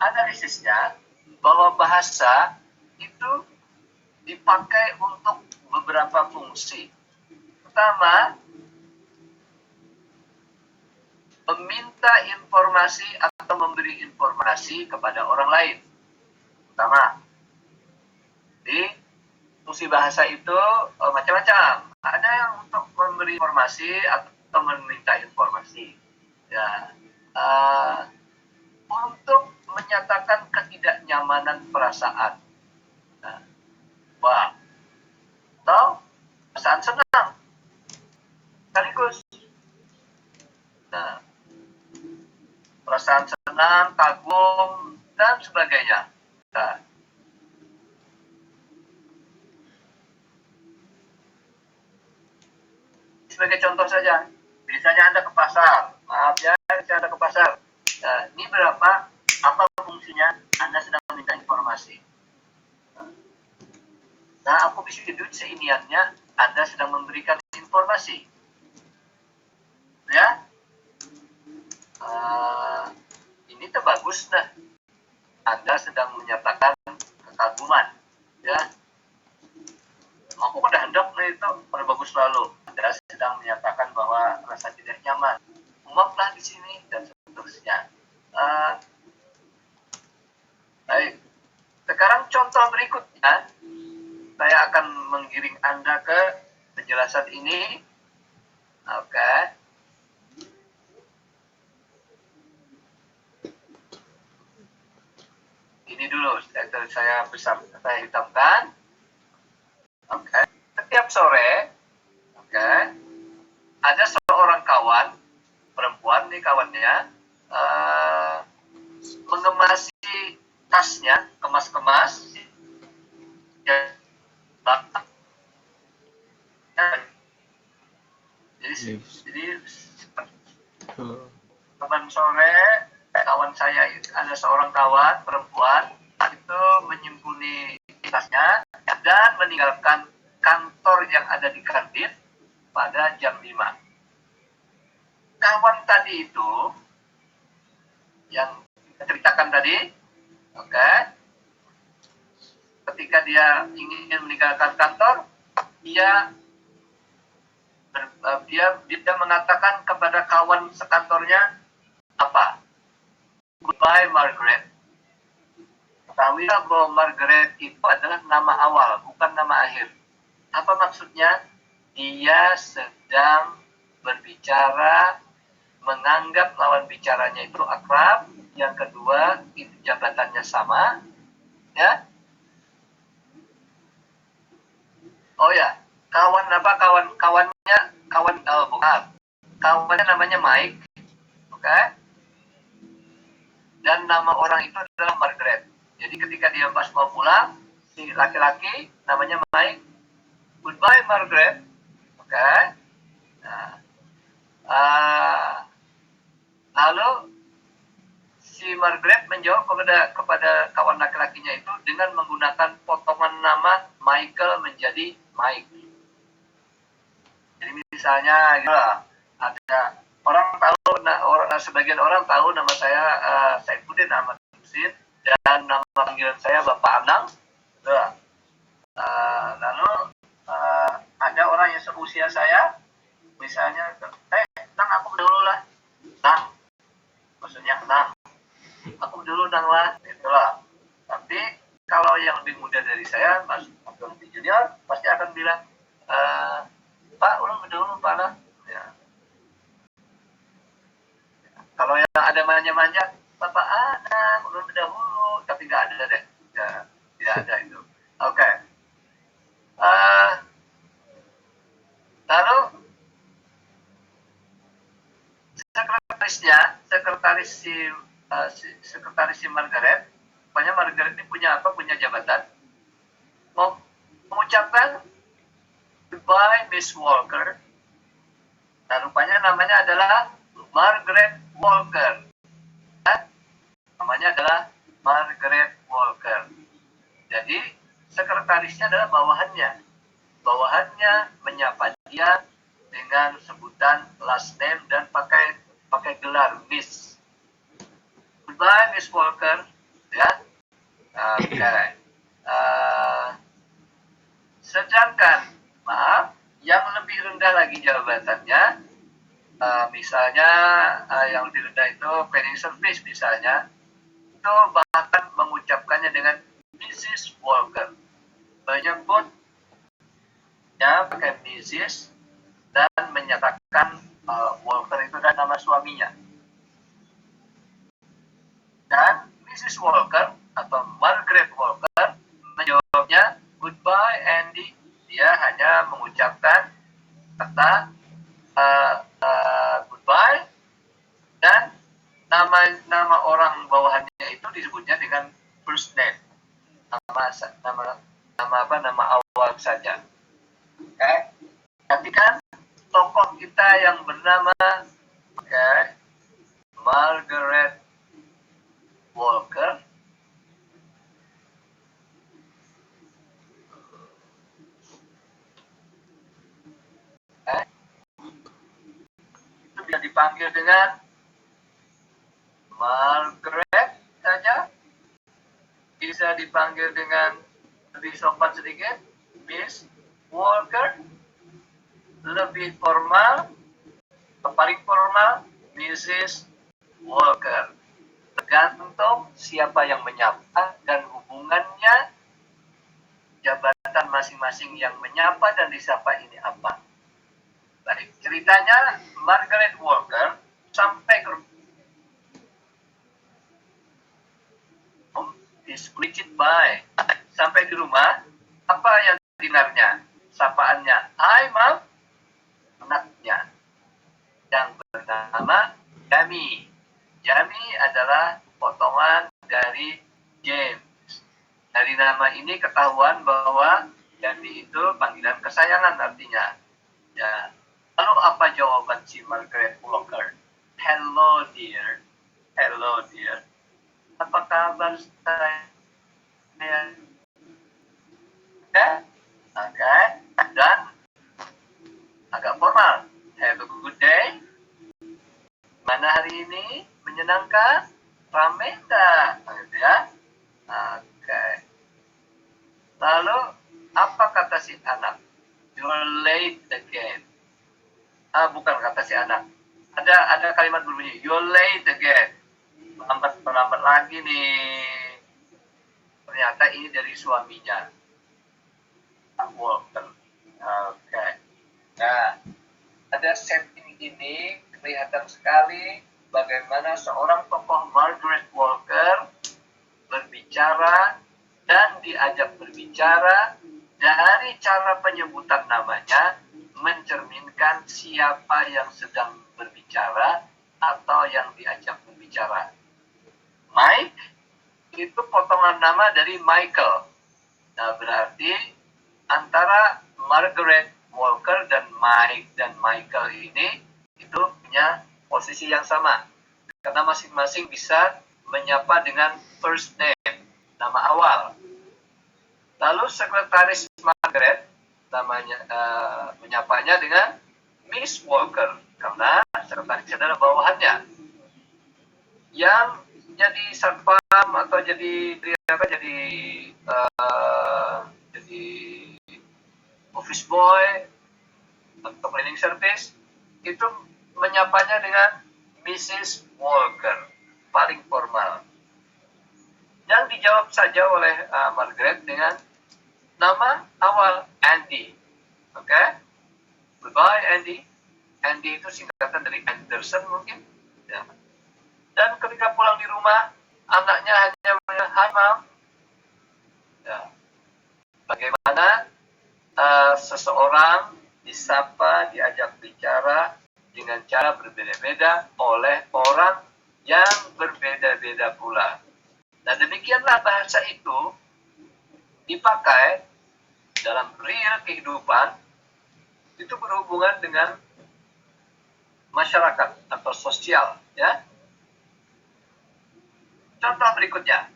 Speaker 1: Analisisnya bahwa bahasa itu dipakai untuk beberapa fungsi. Pertama, meminta informasi atau memberi informasi kepada orang lain. Pertama, di fungsi bahasa itu macam-macam. Ada yang untuk memberi informasi atau meminta informasi. Ya, untuk menyatakan ketidaknyamanan perasaan. Nah, atau perasaan senang. Sekaligus. Nah, perasaan senang, kagum, dan sebagainya. Nah, sebagai contoh saja, misalnya Anda ke pasar, maaf ya, Anda ke pasar. Nah, ini berapa, apa fungsinya? Anda sedang meminta informasi. Nah, aku bisa duit seiniannya, Anda sedang memberikan informasi. Ya, ini terbagus, nah, Anda sedang menyatakan kekaguman. Ya, aku pada hendak itu pada bagus lalu. Anda sedang menyatakan bahwa rasa tidak nyaman. Umatlah di sini dan seterusnya. Baik. Sekarang contoh berikutnya, saya akan menggiring Anda ke penjelasan ini. Oke. Ini dulu, saya hitamkan. Oke. Setiap sore, ada seorang kawan, perempuan nih kawannya, mengemasi tasnya, kemas-kemas. Jadi teman sore, kawan saya ada seorang kawan perempuan itu menyimpuni tasnya dan meninggalkan kantor yang ada di Cardiff pada jam 5. Kawan tadi itu yang ceritakan tadi, ketika dia ingin meninggalkan kantor, dia mengatakan kepada kawan sekantornya apa? Goodbye Margaret. Ketahuilah bahwa Margaret itu adalah nama awal, bukan nama akhir. Apa maksudnya? Dia sedang berbicara, menganggap lawan bicaranya itu akrab. Yang kedua, itu jabatannya sama. Ya. Oh ya, kawannya namanya Mike. Dan nama orang itu adalah Margaret. Jadi ketika dia pas mau pulang, si laki-laki namanya Mike, goodbye Margaret. Nah, lalu si si Margaret menjawab kepada kawan laki-lakinya itu dengan menggunakan potongan nama Michael menjadi Mike. Jadi misalnya gitu lah, ada sebagian orang tahu nama saya Saifuddin Ahmad Husin dan nama panggilan saya Bapak Anang. Gitu lah. Lalu ada orang yang seusia saya, misalnya, Nang aku dulu lah, Nang, maksudnya Nang, aku dulu Nang lah, itulah. Tapi kalau yang lebih muda dari saya, Mas Abdul lebih junior, pasti akan bilang, Pak, ulun dulu Pak lah. Ya. Kalau yang ada manja-manja, Bapak Nang, ulun dahulu, tapi nggak ada deh, ya, tidak ada itu. Oke. Lalu sekretaris si Margaret, rupanya Margaret ini punya apa? Punya jabatan. Mau mengucapkan goodbye Miss Walker. Nah, rupanya namanya adalah Margaret Walker. Namanya adalah Margaret Walker. Jadi sekretarisnya adalah bawahannya. Bawahannya menyapa dia dengan sebutan last name dan pakai gelar Miss. Goodbye Miss Walker, ya. Oke. Sedangkan, maaf, yang lebih rendah lagi jabatannya, misalnya yang lebih rendah itu cleaning service misalnya, itu bahkan mengucapkannya dengan Mrs. Walker, menyebut ya pakai Mrs. dan menyatakan Walker itu adalah nama suaminya. Dan Mrs. Walker atau Margaret Walker menjawabnya goodbye Andy. Dia hanya mengucapkan kata goodbye dan nama orang bawahannya itu disebutnya dengan first name, nama awal saja. Oke, perhatikan tokoh kita yang bernama Margaret Walker. Itu bisa dipanggil dengan Margaret saja. Bisa dipanggil dengan lebih sopan sedikit, Miss Walker. Lebih formal, paling formal, Mrs. Walker. Tergantung siapa yang menyapa dan hubungannya jabatan masing-masing yang menyapa dan disapa ini apa. Baik, ceritanya Margaret Walker sampai ke disquiched by. Sampai di rumah, apa yang dengarnya? Sapaannya, "Hai, Mam." Anaknya yang bernama Jamie. Jamie adalah potongan dari James. Dari nama ini ketahuan bahwa Jamie itu panggilan kesayangan artinya. Ya. Lalu apa jawaban si Margaret Walker? Hello dear. Hello dear. Apa kabar saya? Oke. Dan agak formal. Have a good day. Mana hari ini? Menyenangkan? Rame tak? Gitu ya. Oke. Lalu apa kata si anak? You're late again. Bukan kata si anak. Ada kalimat berbunyi you're late again. Melambat lagi nih. Ternyata ini dari suaminya. Walker. Oke. Nah, ada setting ini kelihatan sekali bagaimana seorang tokoh Margaret Walker berbicara dan diajak berbicara dari cara penyebutan namanya mencerminkan siapa yang sedang berbicara atau yang diajak berbicara. Mike itu potongan nama dari Michael. Nah, berarti antara Margaret Walker dan Mike dan Michael ini itu punya posisi yang sama. Karena masing-masing bisa menyapa dengan first name, nama awal. Lalu sekretaris Margaret menyapanya dengan Miss Walker karena sekretaris adalah bawahannya. Yang jadi satpam atau jadi office boy atau cleaning service itu menyapanya dengan Mrs. Walker, paling formal. Dan dijawab saja oleh Margaret dengan nama awal Andy. Oke? Goodbye Andy. Andy itu singkatan dari Anderson mungkin. Ya. Dan ketika pulang di rumah, anaknya hanya bilang, "Hi Mom." Ya. Bagaimana seseorang disapa, diajak bicara dengan cara berbeda-beda oleh orang yang berbeda-beda pula. Nah, demikianlah bahasa itu dipakai dalam real kehidupan, itu berhubungan dengan masyarakat atau sosial, ya. Contoh berikutnya.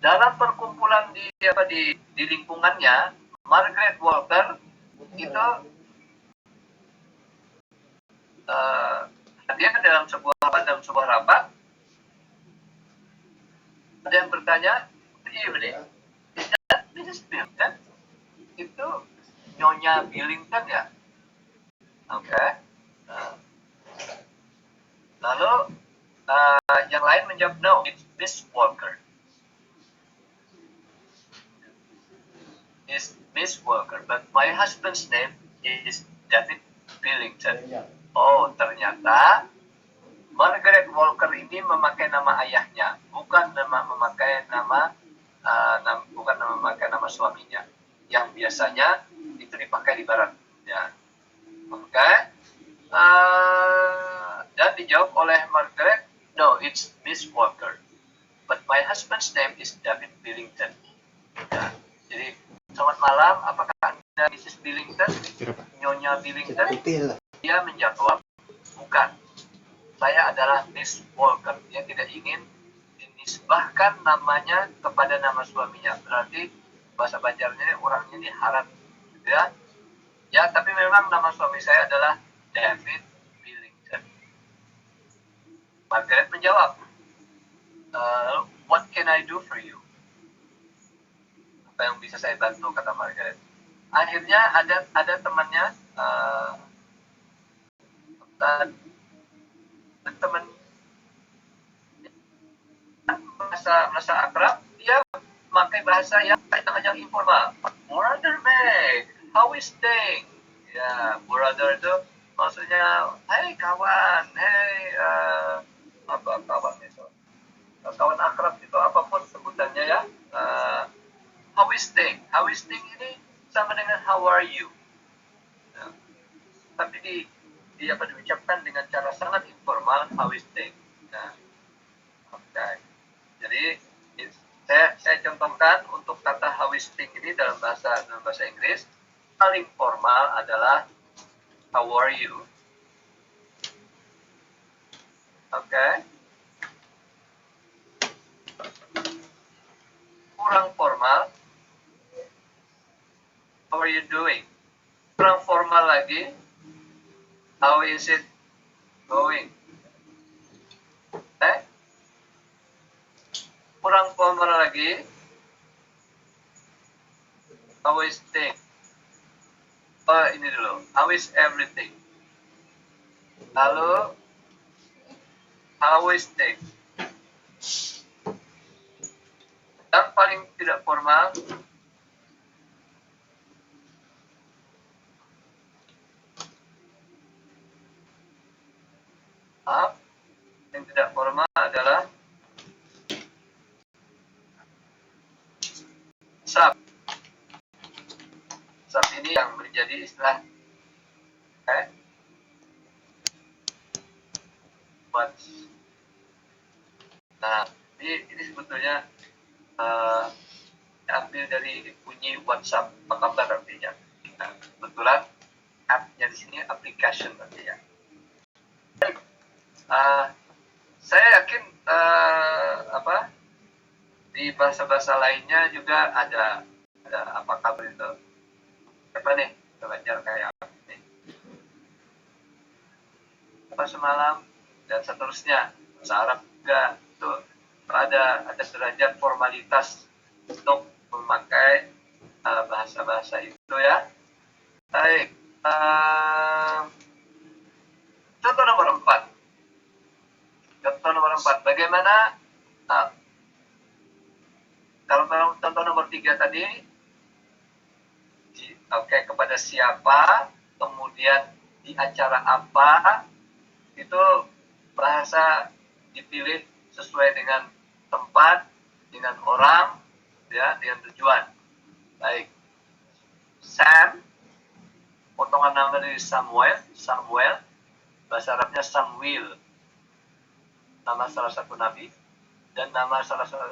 Speaker 1: Dalam perkumpulan di lingkungannya, Margaret Walker itu dia dalam sebuah rapat, ada yang bertanya, "Good evening, is that Mrs. Billington?" Itu Nyonya Billington ya? Oke. Lalu yang lain menjawab, "No, it's Miss Walker." Is Miss Walker, but my husband's name is David Billington. Oh, ternyata Margaret Walker ini memakai nama ayahnya, bukan memakai nama suaminya, yang biasanya itu dipakai di barat. Ya, oke. Dan dijawab oleh Margaret, "No, it's Miss Walker, but my husband's name is David Billington." Ya, jadi selamat malam, apakah Anda Mrs. Billington? Nyonya Billington? Dia menjawab, "Bukan. Saya adalah Miss Walker." Dia tidak ingin dinisbahkan namanya kepada nama suaminya. Berarti bahasa Banjarnya orangnya ini harap. Ya, ya, tapi memang nama suami saya adalah David Billington. Margaret menjawab, "What can I do for you?" Apa yang bisa saya bantu, kata Margaret. Akhirnya ada temannya, teman merasa akrab, dia memakai bahasa yang informal. "Brother Meg, how is things?" Ya, brother itu maksudnya, "Hai kawan, hai apa kawan itu, kawan akrab itu apapun sebutannya ya. How is things? How is things ini sama dengan how are you. Ya. Tapi diucapkan dengan cara sangat informal, how is things. Nah, okay. Jadi saya contohkan untuk kata how is things ini dalam bahasa Inggris, paling formal adalah how are you. Oke. Kurang formal, how are you doing? Kurang formal lagi, how is it going? Okay. Kurang formal lagi, how is things? Oh, ini dulu, how is everything? Lalu, how is things? Dan paling tidak formal, yang tidak formal adalah sub. Sub ini yang menjadi istilah Nah, ini sebetulnya ambil dari bunyi WhatsApp, apa kabar artinya. Nah, kebetulan app-nya di sini application berarti ya. Baik. Saya yakin di bahasa-bahasa lainnya juga ada apa kabar itu? Apa nih? Belajar kayak apa nih? Apa semalam dan seterusnya. Bahasa Arab juga itu ada derajat formalitas untuk memakai bahasa-bahasa itu ya. Baik. Contoh nomor 4. Contoh nomor 4. Bagaimana kalau contoh nomor 3 tadi, kepada siapa, kemudian di acara apa, itu bahasa dipilih sesuai dengan tempat, dengan orang, ya, dengan tujuan. Baik. Sam, potongan nama dari Samuel, bahasa Arabnya Samuel, nama salah satu nabi, dan nama salah satu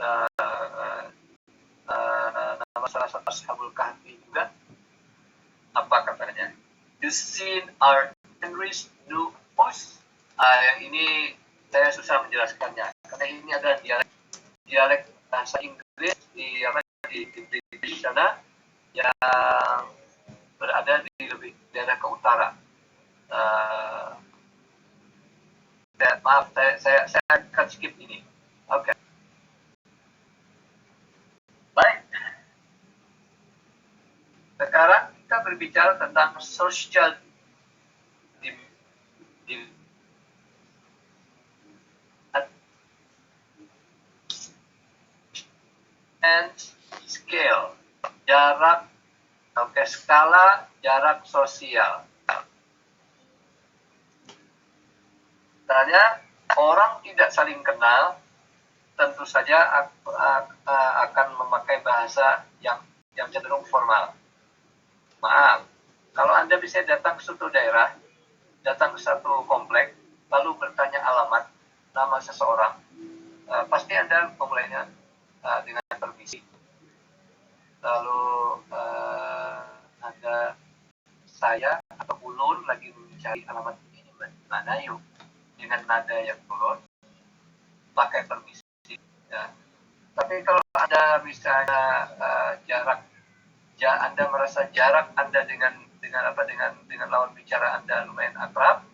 Speaker 1: Ashabul Kahfi juga. Apa katanya? You seen our English new voice. Yang ini saya susah menjelaskannya karena ini adalah dialek bahasa Inggris di British sana yang berada di lebih daerah ke utara. Maaf, saya akan skip ini. Oke. Baik. Sekarang kita berbicara tentang social and scale, jarak, skala jarak sosial. Misalnya orang tidak saling kenal, tentu saja akan memakai bahasa yang cenderung formal. Maaf, kalau Anda bisa datang ke suatu daerah, datang ke satu komplek, lalu bertanya alamat, nama seseorang, pasti Anda memulainya dengan permisi. Lalu saya atau ulun lagi mencari alamat ini mana yuk, dengan nada yang turun, pakai permisi. Ya. Tapi kalau ada misalnya Anda merasa jarak Anda dengan lawan bicara Anda lumayan akrab,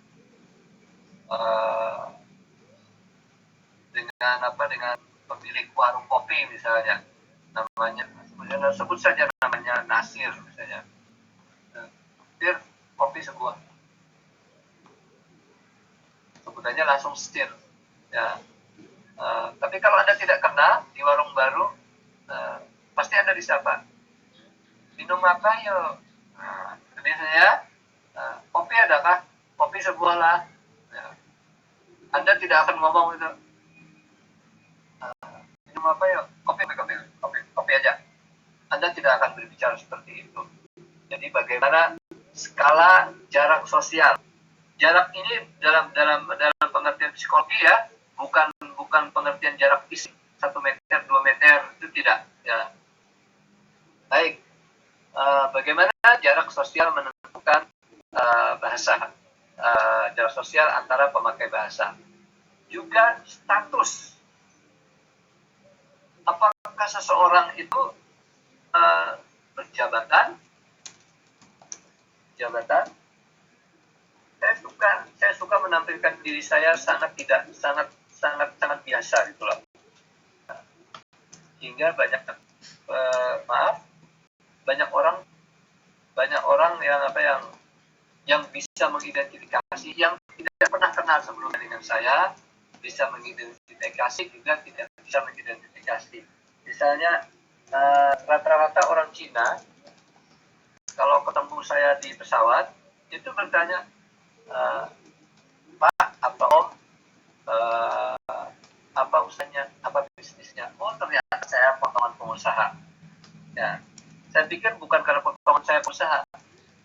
Speaker 1: dengan pemilik warung kopi misalnya, namanya sebut saja namanya Nasir misalnya. Stir, kopi sebuah. Sebutannya langsung stir. Ya. Tapi kalau Anda tidak kenal di warung baru, pasti Anda disapa. Minum apa yuk? Biasanya, kopi adakah? Kopi sebuah lah. Ya. Anda tidak akan ngomong itu. Minum apa yuk? Kopi aja. Anda tidak akan berbicara seperti itu. Jadi bagaimana skala jarak sosial? Jarak ini dalam pengertian psikologi ya, bukan pengertian jarak fisik 1 meter, 2 meter, itu tidak. Ya. Baik. Bagaimana jarak sosial menentukan bahasa, jarak sosial antara pemakai bahasa. Juga status. Apakah seseorang itu berjabatan? Saya suka menampilkan diri saya sangat biasa gitu loh. Hingga banyak orang yang bisa mengidentifikasi, yang tidak pernah kenal sebelumnya dengan saya, bisa mengidentifikasi, juga tidak bisa mengidentifikasi. Misalnya rata-rata orang Cina kalau ketemu saya di pesawat itu bertanya, Pak atau Om, apa usahanya, apa bisnisnya? Oh, ternyata saya potongan pengusaha. Ya, saya pikir bukan karena potongan saya pengusaha,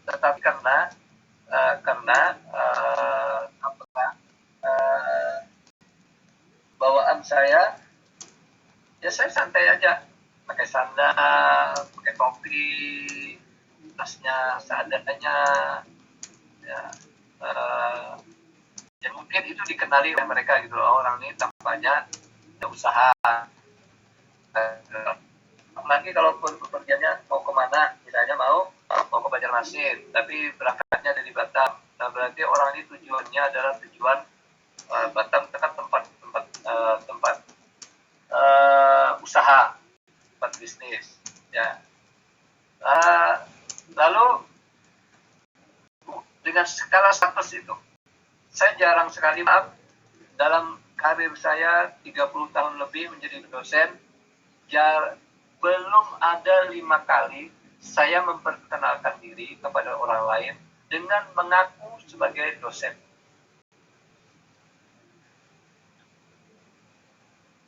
Speaker 1: tetapi karena bawaan saya, ya saya santai aja, pakai sandal, pakai topi, tasnya seadanya, ya, ya mungkin itu dikenali oleh mereka gitu loh, orang ini tampaknya ada usaha. Apalagi kalau bepergiannya mau kemana, misalnya mau ke Banjarmasin, tapi berangkatnya dari Batam. Nah, berarti orang ini tujuannya adalah tujuan Batam, kan tempat usaha, tempat bisnis. Ya. Lalu dengan skala status itu, saya jarang sekali, maaf, dalam karir saya 30 tahun lebih menjadi dosen, belum ada 5 kali saya memperkenalkan diri kepada orang lain dengan mengaku sebagai dosen.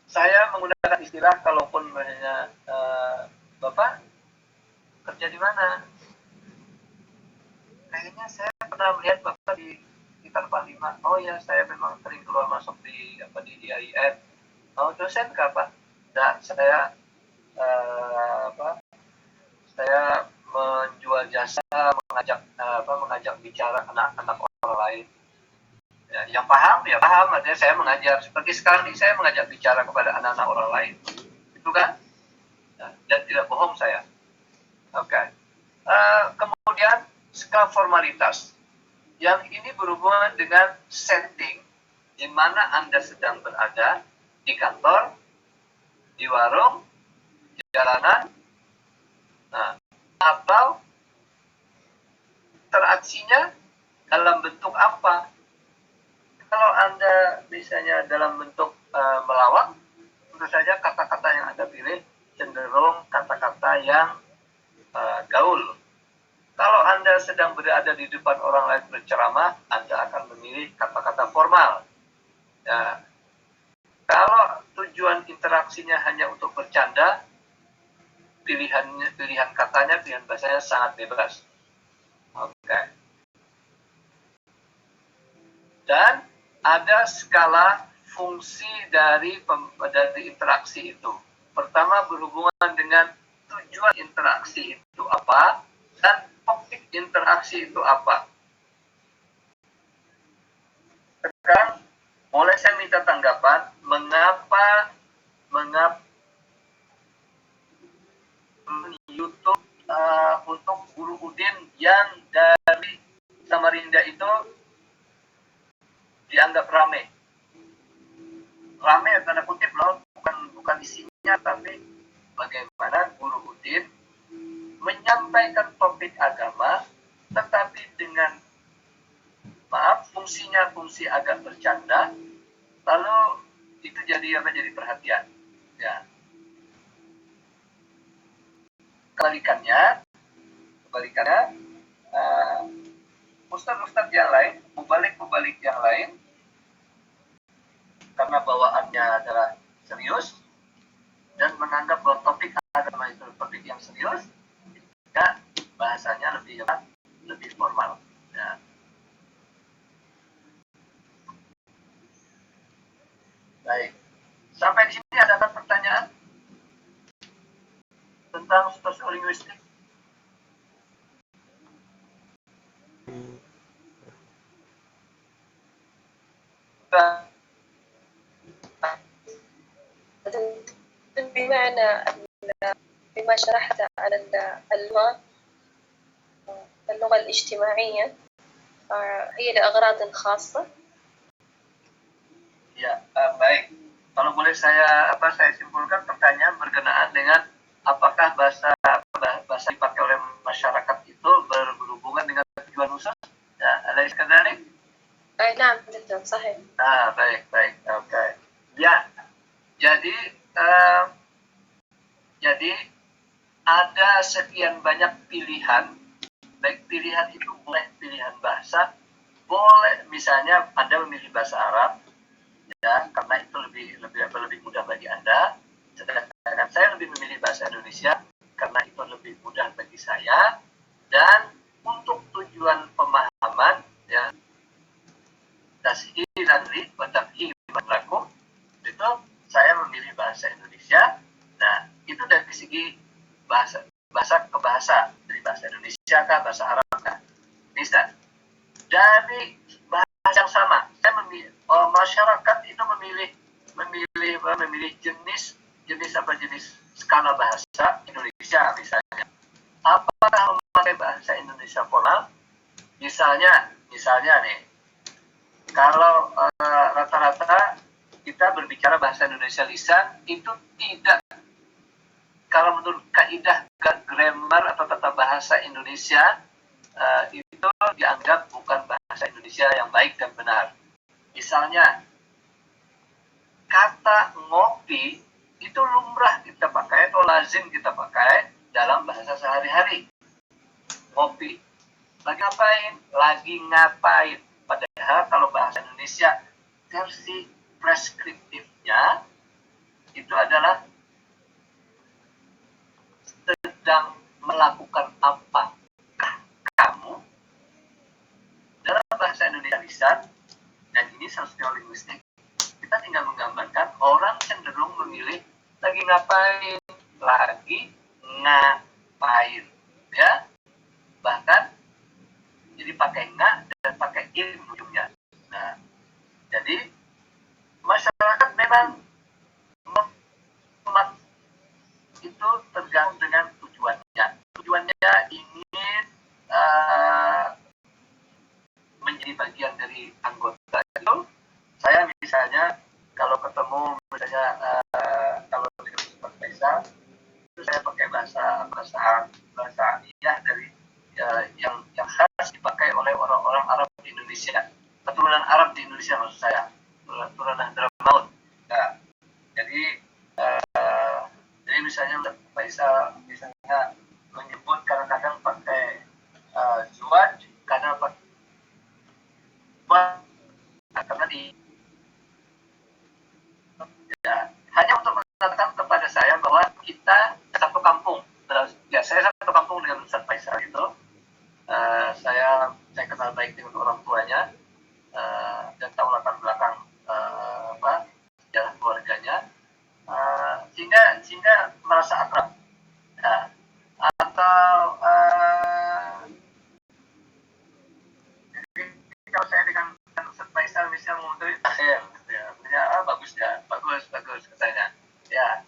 Speaker 1: Saya menggunakan istilah, kalaupun misalnya Bapak kerja di mana? Kayaknya saya pernah melihat Bapak di sekitar 45. Oh ya, saya memang sering keluar masuk di IAIN. Oh, dosen kah Pak? Dan saya saya menjual jasa, mengajak bicara anak-anak orang lain. Ya, yang paham ya paham, artinya saya mengajar. Seperti sekarang ini saya mengajak bicara kepada anak-anak orang lain, itu kan? Ya, dan tidak bohong saya. Oke. Kemudian skala formalitas, yang ini berhubungan dengan setting di mana Anda sedang berada, di kantor, di warung, di jalanan, atau interaksinya dalam bentuk apa. Kalau Anda misalnya dalam bentuk melawak, tentu saja kata-kata yang Anda pilih cenderung kata-kata yang gaul. Kalau Anda sedang berada di depan orang lain berceramah, Anda akan memilih kata-kata formal. Ya. Kalau tujuan interaksinya hanya untuk bercanda, pilihan katanya, pilihan bahasanya sangat bebas. Oke. Dan ada skala fungsi dari interaksi itu. Pertama, berhubungan dengan tujuan interaksi itu apa, dan topik interaksi itu apa. Sekarang boleh saya minta tanggapan mengapa YouTube untuk Guru Udin yang dari Samarinda itu dianggap rame tanda kutip loh, bukan isinya, tapi bagaimana Guru Udin menyampaikan topik agama, tetapi dengan fungsinya fungsi agak bercanda, lalu itu jadi perhatian. Ya. Kebalikannya, ustadz yang lain, mubalik yang lain, karena bawaannya adalah serius dan menganggap bahwa topik agama itu topik yang serius, ya bahasanya lebih formal. Ya. Baik, sampai di sini ada pertanyaan tentang sosiolinguistik?
Speaker 2: بما شرحت على اللغة الاجتماعية هي لأغراض خاصة.
Speaker 1: Ya, baik. Kalau boleh saya simpulkan pertanyaan berkenaan dengan apakah bahasa dipakai oleh masyarakat itu berhubungan dengan tujuan khusus? Ya, ada sekadar?
Speaker 2: نعم دكتور صحيح.
Speaker 1: Baik. Oke. Ya. Jadi ada sekian banyak pilihan. Baik pilihan itu boleh pilihan bahasa, boleh misalnya Anda memilih bahasa Arab, ya, karena itu lebih mudah bagi Anda. Sedangkan saya lebih memilih bahasa Indonesia karena itu lebih mudah bagi saya. Dan untuk tujuan pemahaman, ya, tashilan li wa tafhiman lakum, itu saya memilih bahasa Indonesia. Nah, itu dari segi bahasa ke bahasa. bahasa Indonesia kah, bahasa Arab kah? Bisa. Dari bahasa yang sama, saya masyarakat itu memilih jenis skala bahasa Indonesia misalnya. Apakah memakai bahasa Indonesia formal? Misalnya nih, kalau rata-rata kita berbicara bahasa Indonesia lisan itu tidak, kalau menurut kaidah grammar atau tata bahasa Indonesia itu dianggap bukan bahasa Indonesia yang baik dan benar. Misalnya kata ngopi itu lumrah kita pakai atau lazim kita pakai dalam bahasa sehari-hari. Ngopi. Lagi ngapain? Padahal kalau bahasa Indonesia versi preskriptifnya itu adalah sedang melakukan apa kamu. Dalam bahasa Indonesia lisan, dan ini sosiolinguistik, kita tinggal menggambarkan orang cenderung memilih lagi ngapain, ya, bahkan jadi pakai nggak dan pakai in ujungnya. Nah, jadi masyarakat memang itu tergantung dengan tujuannya. Tujuannya ingin menjadi bagian dari anggota itu. Saya misalnya kalau ketemu misalnya kalau di Ustaz Faisal itu saya pakai bahasa ya dari yang khas dipakai oleh orang-orang Arab di Indonesia, keturunan Arab di Indonesia maksud saya, keturunan Hadramaut. Nah, jadi misalnya Ustaz Faisal misalnya menyebut kadang-kadang pakai zuwaj, karena hanya untuk mengatakan kepada saya bahwa kita satu kampung. Ya, saya satu kampung dengan Ustaz Faisal itu. Saya kenal baik dengan orang tuanya dan tahu latar belakang sejarah keluarganya, sehingga merasa akrab. Nah, atau jadi kalau saya dengan Ustaz Faisal misalnya ngomongin akhir, bagus katanya. Ya,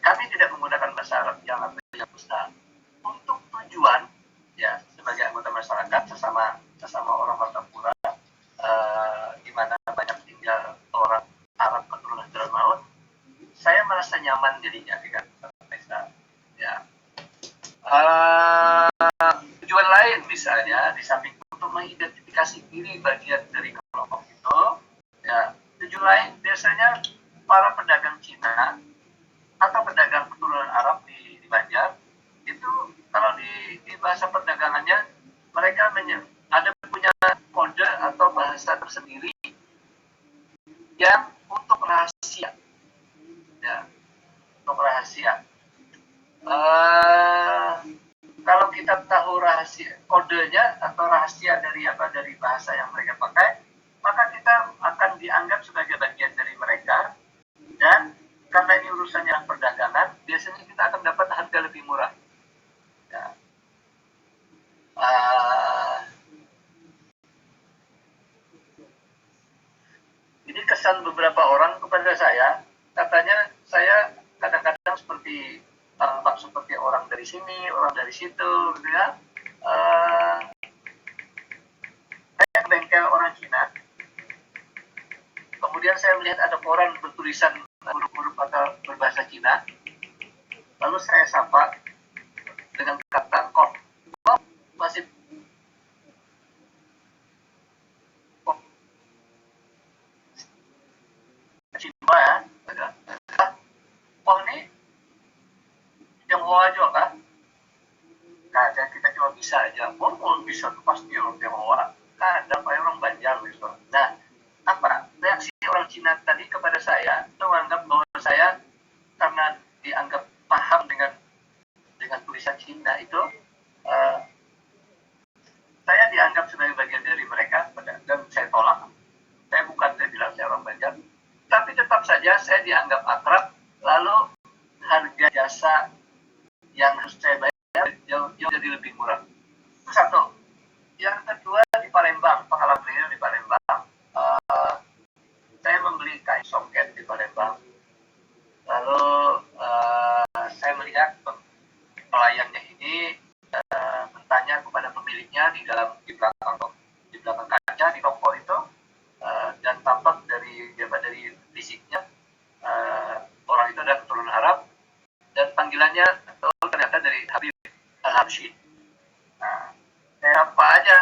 Speaker 1: kami tidak menggunakan bahasa Arab yang artinya besar untuk tujuan ya sebagai anggota masyarakat sesama orang Martapura di mana banyak tinggal orang Arab keturunan Hadramaut. Saya merasa nyaman jadinya dengan Faisal. Ya. Tujuan lain misalnya di samping untuk mengidentifikasi diri bagian dari kelompok itu, ya tujuan lain biasanya para pedagang Cina atau pedagang keturunan Arab di Banjar itu kalau di bahasa perdagangannya mereka ada punya kode atau bahasa tersendiri yang untuk rahasia, ya, untuk rahasia. Kalau kita tahu rahasia kodenya atau rahasia dari bahasa yang mereka pakai, maka kita akan dianggap sebagai bagian dari mereka, dan karena ini urusannya perdagangan, biasanya kita akan dapat harga lebih murah. Ya. Ini kesan beberapa orang kepada saya, katanya saya kadang-kadang tampak seperti orang dari sini, orang dari situ, gitu ya. Saya ke bengkel orang Cina, kemudian saya melihat ada koran bertulisan huruf-huruf atau berbahasa Cina, lalu saya sapa dengan kata kok masih Cina ya, ini yang Hoa juga kan? Nah, dan kita cuma bisa aja, bisa pasti orang Tionghoa, ada orang Banjar gitu. Nah, apa reaksi orang Cina tadi kepada saya itu menganggap bahwa saya karena dianggap paham dengan tulisan Cina itu, saya dianggap sebagai bagian dari mereka dan saya tolak. Saya bilang saya orang Banjar, tapi tetap saja saya dianggap akrab. Lalu harga jasa yang harus saya bayar jauh jadi lebih murah. Itu satu. Yang kedua di Palembang, pengalaman beliau di Palembang. Saya membeli kain songket di Palembang. Lalu saya melihat pelayannya ini bertanya kepada pemiliknya di belakang kaca di toko itu, dan tampak dari fisiknya orang itu adalah keturunan Arab, dan panggilannya ternyata dari Habib Al-Habsyi. Nah, saya apa aja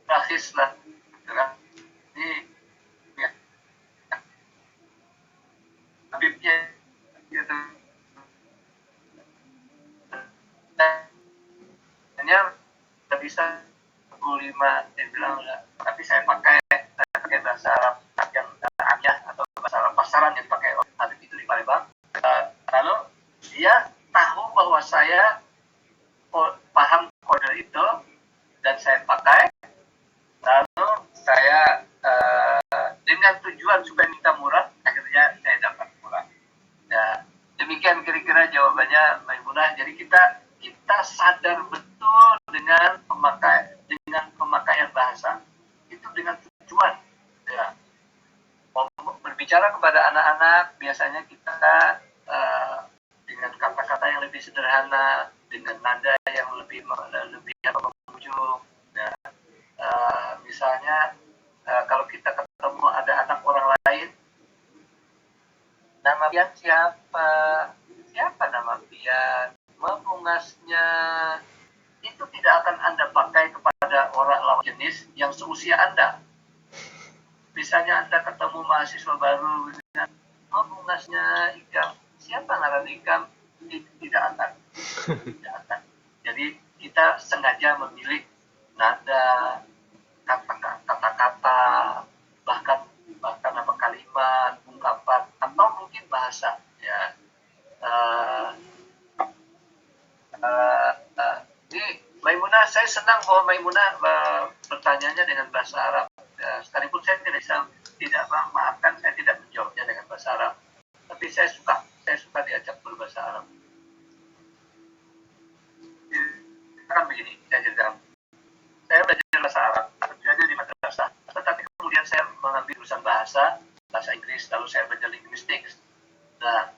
Speaker 1: rasis lah, ini ya, Habibnya gitu. Hanya nggak bisa 25, dia bilang enggak, tapi saya pakai bahasa Arab yang Amyah atau bahasa Arab pasaran yang dipakai oleh Habib itu di Palembang. Lalu dia tahu bahwa saya paham kode itu dan saya pakai. Lalu saya dengan tujuan supaya minta murah, akhirnya saya dapat murah. Ya, demikian kira-kira jawabannya Maimunah. Jadi kita sadar betul dengan pemakaian bahasa itu dengan tujuan. Ya. Berbicara kepada anak-anak biasanya kita dengan kata-kata yang lebih sederhana, dengan nada yang lebih memujuk. Ya. Misalnya kalau kita ketemu ada anak orang lain, nama pian siapa nama pian, mabungasnya, itu tidak akan Anda pakai kepada orang lawan jenis yang seusia Anda. Misalnya Anda ketemu mahasiswa baru, mabungasnya Ikam, siapa ngaran Ikam? Tidak akan. Jadi kita sengaja memilih nada, kata-kata, bahkan apa kalimat, ungkapan, atau mungkin bahasa. Ya. Ini Maimunah, saya senang bahwa Maimunah bertanyanya dengan bahasa Arab. Sekalipun saya tidak maafkan, saya tidak menjawabnya dengan bahasa Arab. Tapi saya suka diajak berbahasa Arab. Kan begini, saya ceritakan. Saya belajar bahasa Arab, belajar di madrasah. Tetapi kemudian saya mengambil jurusan bahasa Inggris, lalu saya belajar linguistics. Nah,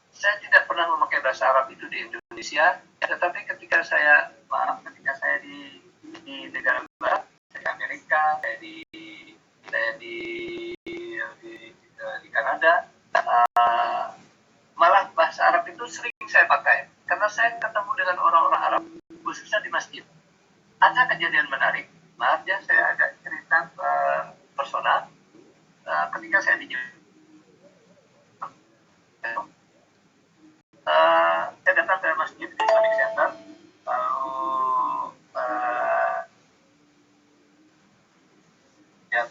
Speaker 1: saya tidak pernah memakai bahasa Arab itu di Indonesia, tetapi ketika saya di negara barat, saya di Amerika, saya di Kanada, malah bahasa Arab itu sering saya pakai karena saya ketemu dengan orang-orang Arab, khususnya di masjid. Ada kejadian menarik. Maaf ya, saya agak cerita personal. Ketika saya di saya datang ke masjid Islamic Center, lalu ya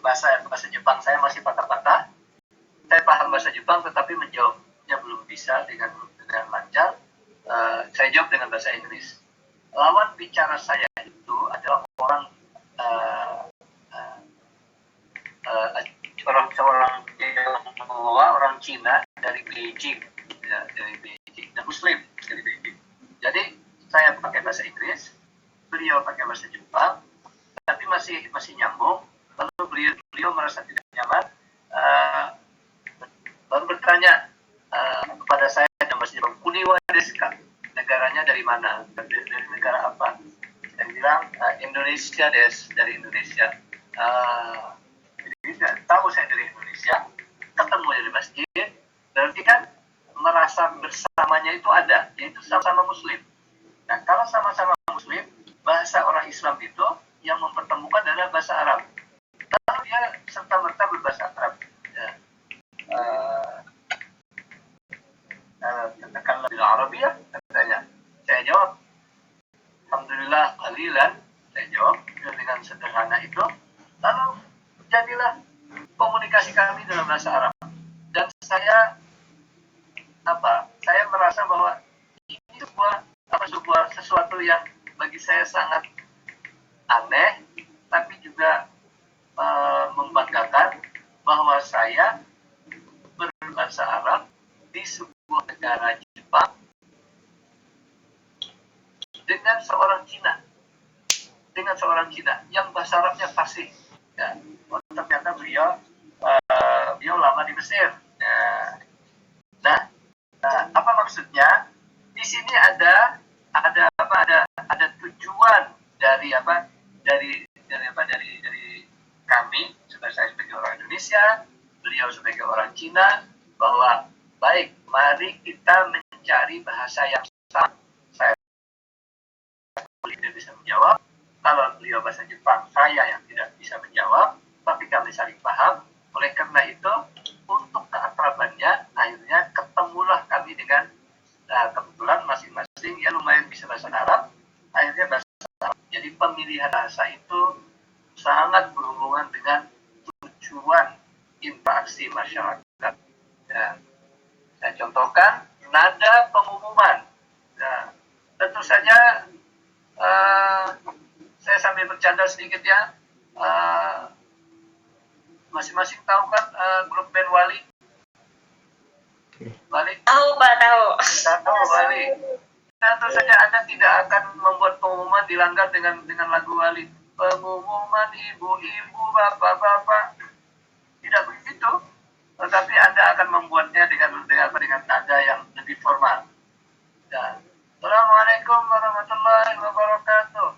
Speaker 1: bahasa Jepang saya masih patah-patah. Saya paham bahasa Jepang, tetapi menjawabnya belum bisa dengan lancar. Saya jawab dengan bahasa Inggris. Lawan bicara saya itu adalah orang Cina dari Beijing, ya, dan Muslim dari Beijing. Jadi saya pakai bahasa Inggris, beliau pakai bahasa Jepang, tapi masih nyambung. Lalu beliau merasa tidak nyaman, lalu bertanya kepada saya dalam bahasa Jepang, "Kuniwa desu ka?" Negaranya dari mana? Dari negara apa? Saya bilang Indonesia dari Indonesia. Jadi tahu saya dari Indonesia, ketemu dari masjid, berarti kan merasa bersamanya itu ada, yaitu sama-sama Muslim. Nah, kalau sama-sama Muslim, bahasa orang Islam itu yang mempertemukan adalah bahasa Arab. Lalu dia serta-merta berbahasa Arab. Ya. Katakanlah bil Arabiyah, katanya. Saya jawab, alhamdulillah qalilan, saya jawab dengan sederhana itu. Lalu jadilah komunikasi kami dalam bahasa Arab. Dan saya merasa bahwa ini sesuatu yang bagi saya sangat aneh, tapi juga membanggakan bahwa saya berbahasa orang Cina yang bahasa Arabnya fasih. Ya, ternyata beliau lama di Mesir. Nah, apa maksudnya? Di sini ada tujuan dari kami, saya sebagai orang Indonesia, beliau sebagai orang Cina, bahwa baik, mari kita mencari bahasa yang sama. Saya tidak bisa menjawab. Kalau beliau bahasa Jepang, saya yang tidak bisa menjawab, tapi kami saling paham. Oleh karena itu, untuk keakrabannya, akhirnya ketemulah kami dengan kebetulan masing-masing ya lumayan bisa bahasa Arab, akhirnya bahasa Arab. Jadi pemilihan bahasa itu sangat berhubungan dengan tujuan interaksi masyarakat. Ya. Saya contohkan nada pengumuman. Nah, tentu saja saya sambil bercanda sedikit ya. Masing-masing tahu kan grup band Wali? Wali?
Speaker 5: Tahu Pak, tahu.
Speaker 1: Tahu Wali. Tentu saja Anda tidak akan membuat pengumuman dilanggar dengan lagu Wali. Pengumuman ibu-ibu, bapak-bapak. Tidak begitu. Tetapi Anda akan membuatnya dengan nada yang lebih formal. Ya. Assalamualaikum warahmatullahi wabarakatuh.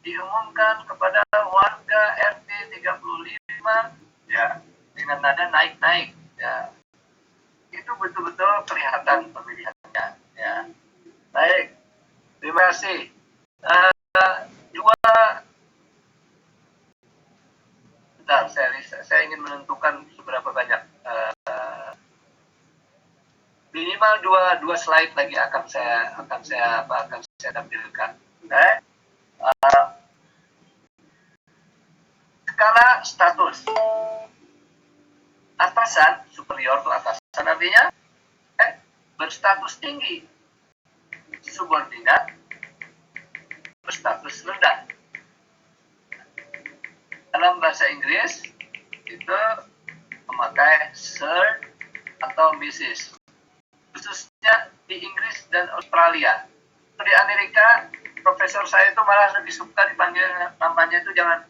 Speaker 1: Diumumkan kepada warga RT 35 ya dengan nada naik-naik ya. Itu betul-betul kelihatan pemilihannya ya. Baik. Terima kasih. Saya ingin menentukan seberapa banyak minimal dua slide lagi akan saya tampilkan. Skala status. Atasan, superior itu atasan artinya berstatus tinggi. Subordinat berstatus rendah. Dalam bahasa Inggris itu memakai Sir atau Mrs. Khususnya di Inggris dan Australia. Di Amerika, profesor saya itu malah lebih suka dipanggil namanya itu jangan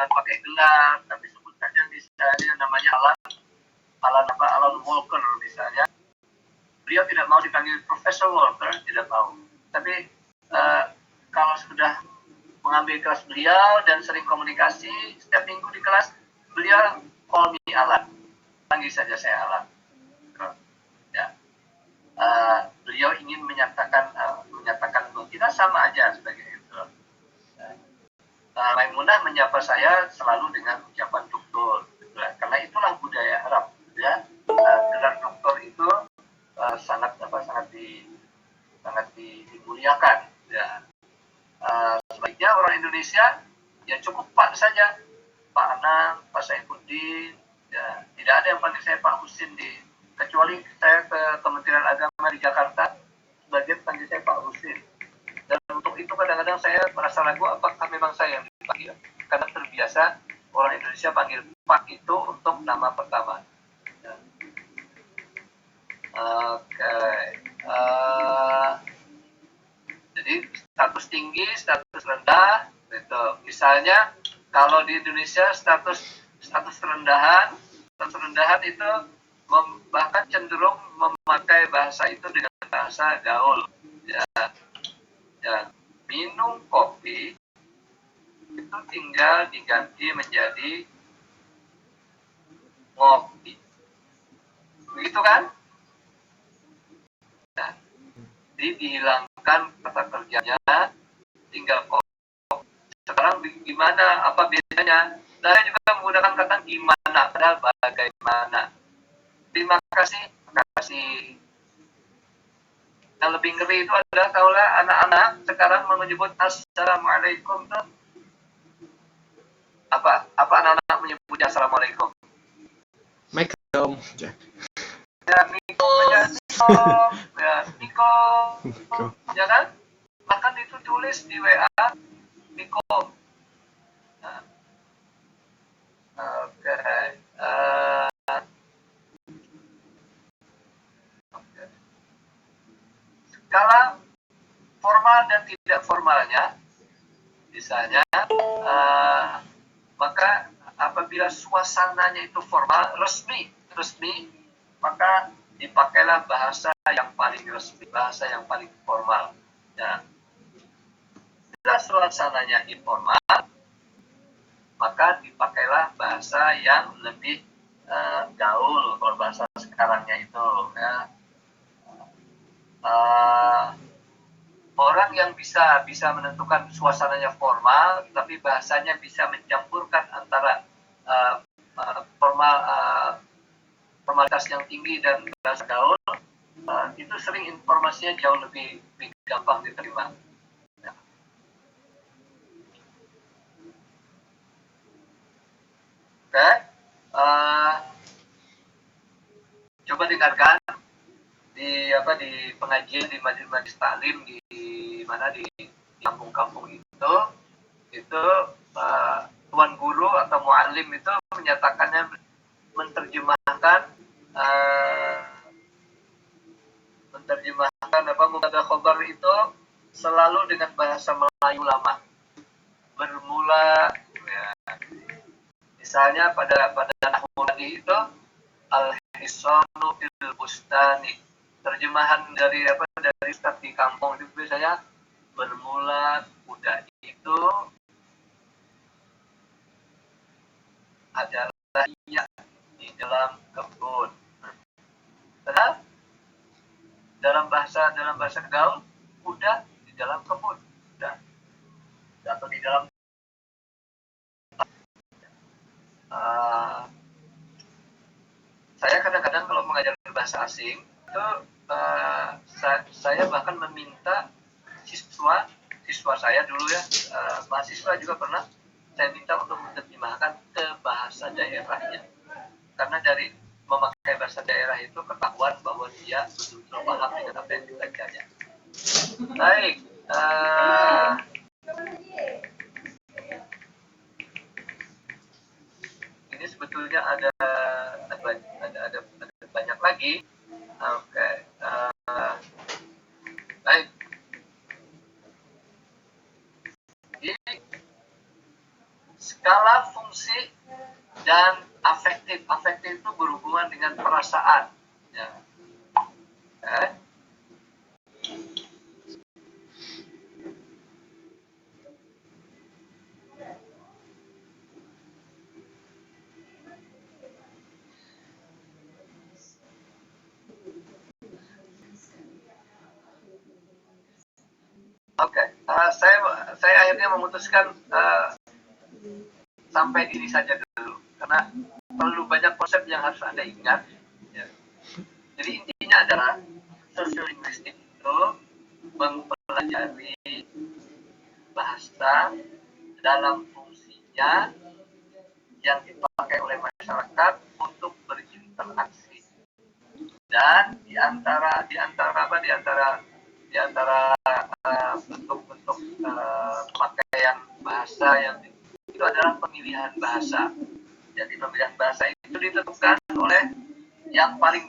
Speaker 1: pakai gelar, tapi sebut saja misalnya namanya Alan Walker misalnya. Beliau tidak mau dipanggil Profesor Walker, tidak mau. Tapi kalau sudah mengambil kelas beliau dan sering komunikasi setiap minggu di kelas, beliau call me Alan, panggil saja saya Alan. Ya. Beliau ingin menyatakan bahwa kita sama aja sebagai itu. Maimunah menyapa saya selalu dengan ucapan doktor, karena itulah budaya Arab. Ya. Gelar doktor itu sangat dimuliakan. Ya. Sebaiknya orang Indonesia ya cukup Pak saja, Pak Anang, Pak Saifuddin, ya tidak ada yang panggil saya Pak Husin kecuali saya ke Kementerian Agama di Jakarta, sebagian panggil saya Pak Husin. Dan untuk itu kadang-kadang saya merasa ragu apakah memang saya yang dipanggil, karena terbiasa orang Indonesia panggil Pak itu untuk nama pertama. Ya. Jadi status tinggi, status rendah, gitu. Misalnya kalau di Indonesia status rendahan itu bahkan cenderung memakai bahasa itu dengan bahasa gaul. Ya, minum kopi itu tinggal diganti menjadi ngopi, begitu kan? Nah, jadi dihilangkan kata kerjanya, tinggal kopi. Sekarang gimana? Apa bedanya? Saya juga menggunakan kata gimana, padahal bagaimana. Terima kasih. Yang lebih ngeri itu adalah kaulah anak-anak sekarang menyebut assalamualaikum tuh apa anak-anak menyebutnya assalamualaikum?
Speaker 4: Maikom.
Speaker 1: Ya Niko, ya kan? Bahkan itu tulis di WA Niko. Nah, oke. Skala formal dan tidak formalnya, Misalnya, maka apabila suasananya itu formal, resmi, maka dipakailah bahasa yang paling resmi, bahasa yang paling formal. Ya. Bila suasananya informal, maka dipakailah bahasa yang lebih gaul, kalau bahasa sekarangnya itu. Ya. Orang yang bisa menentukan suasananya formal, tapi bahasanya bisa mencampurkan antara formalitas yang tinggi dan bahasa gaul, itu sering informasinya jauh lebih gampang diterima. Ya. Oke, coba dengarkan di pengajian di majelis taklim di mana di kampung-kampung itu tuan guru atau muallim itu menyatakannya menerjemahkan mubtada khobar itu selalu dengan bahasa Melayu lama, bermula ya, misalnya pada nahwu tadi itu al-hisanu fil bustani, terjemahan dari Ustaz di kampung itu biasanya bermula kuda itu adalah ia di dalam kebun. Padahal dalam bahasa gaul, kuda di dalam kebun, kuda atau di dalam saya kadang-kadang kalau mengajarkan bahasa asing itu saya bahkan meminta siswa saya dulu ya, mahasiswa juga pernah saya minta untuk menerjemahkan ke bahasa daerahnya, karena dari memakai bahasa daerah itu ketahuan bahwa dia betul-betul paham dengan apa yang dibacanya. Baik, ini sebetulnya ada banyak lagi. Oke, baik. Di skala fungsi dan afektif itu berhubungan dengan perasaan. Ya. Oke, saya akhirnya memutuskan sampai ini saja dulu, karena terlalu banyak konsep yang harus Anda ingat. Ya. Jadi intinya adalah sosiolinguistik itu mempelajari bahasa dalam fungsinya yang dipakai oleh masyarakat untuk berinteraksi, dan di antara bentuk-bentuk pemakaian bahasa yang itu adalah pemilihan bahasa. Jadi pemilihan bahasa itu ditentukan oleh yang paling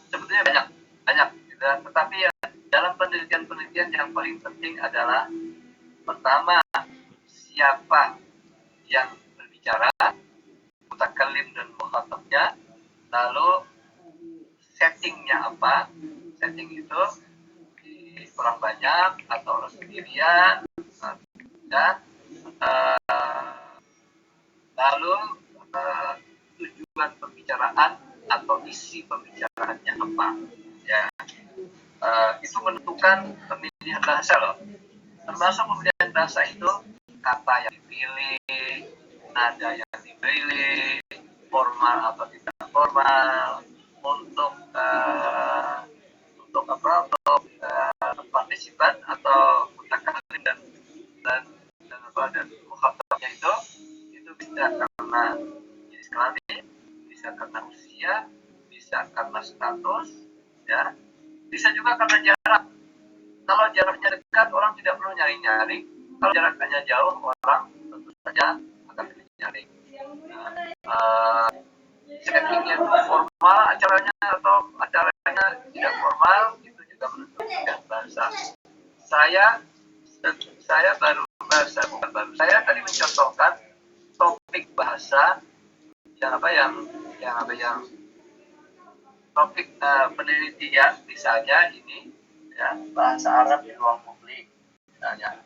Speaker 1: sebetulnya banyak gitu. Tetapi dalam penelitian yang paling penting adalah pertama, siapa yang berbicara, mutakallim dan mukhatabnya, lalu settingnya apa, setting itu di orang banyak atau sendirian, dan lalu tujuan pembicaraan atau isi pembicaraannya apa. Ya, itu menentukan pemilihan bahasa loh. Termasuk pemilihan bahasa itu kata yang dipilih, nada yang dipilih, formal atau tidak formal, untuk partisipan atau mutakallim dan mukhatabnya itu bisa karena jenis kelamin, bisa karena usia, bisa karena status, ya, bisa juga karena jarak. Kalau jaraknya dekat, orang tidak perlu nyari-nyari. Kalau jaraknya jauh, orang tentu saja akan nyari. Settingnya itu formal acaranya atau acaranya tidak formal, itu juga menentukan bahasa. Saya baru topik penelitian misalnya ini ya bahasa Arab di ruang publik misalnya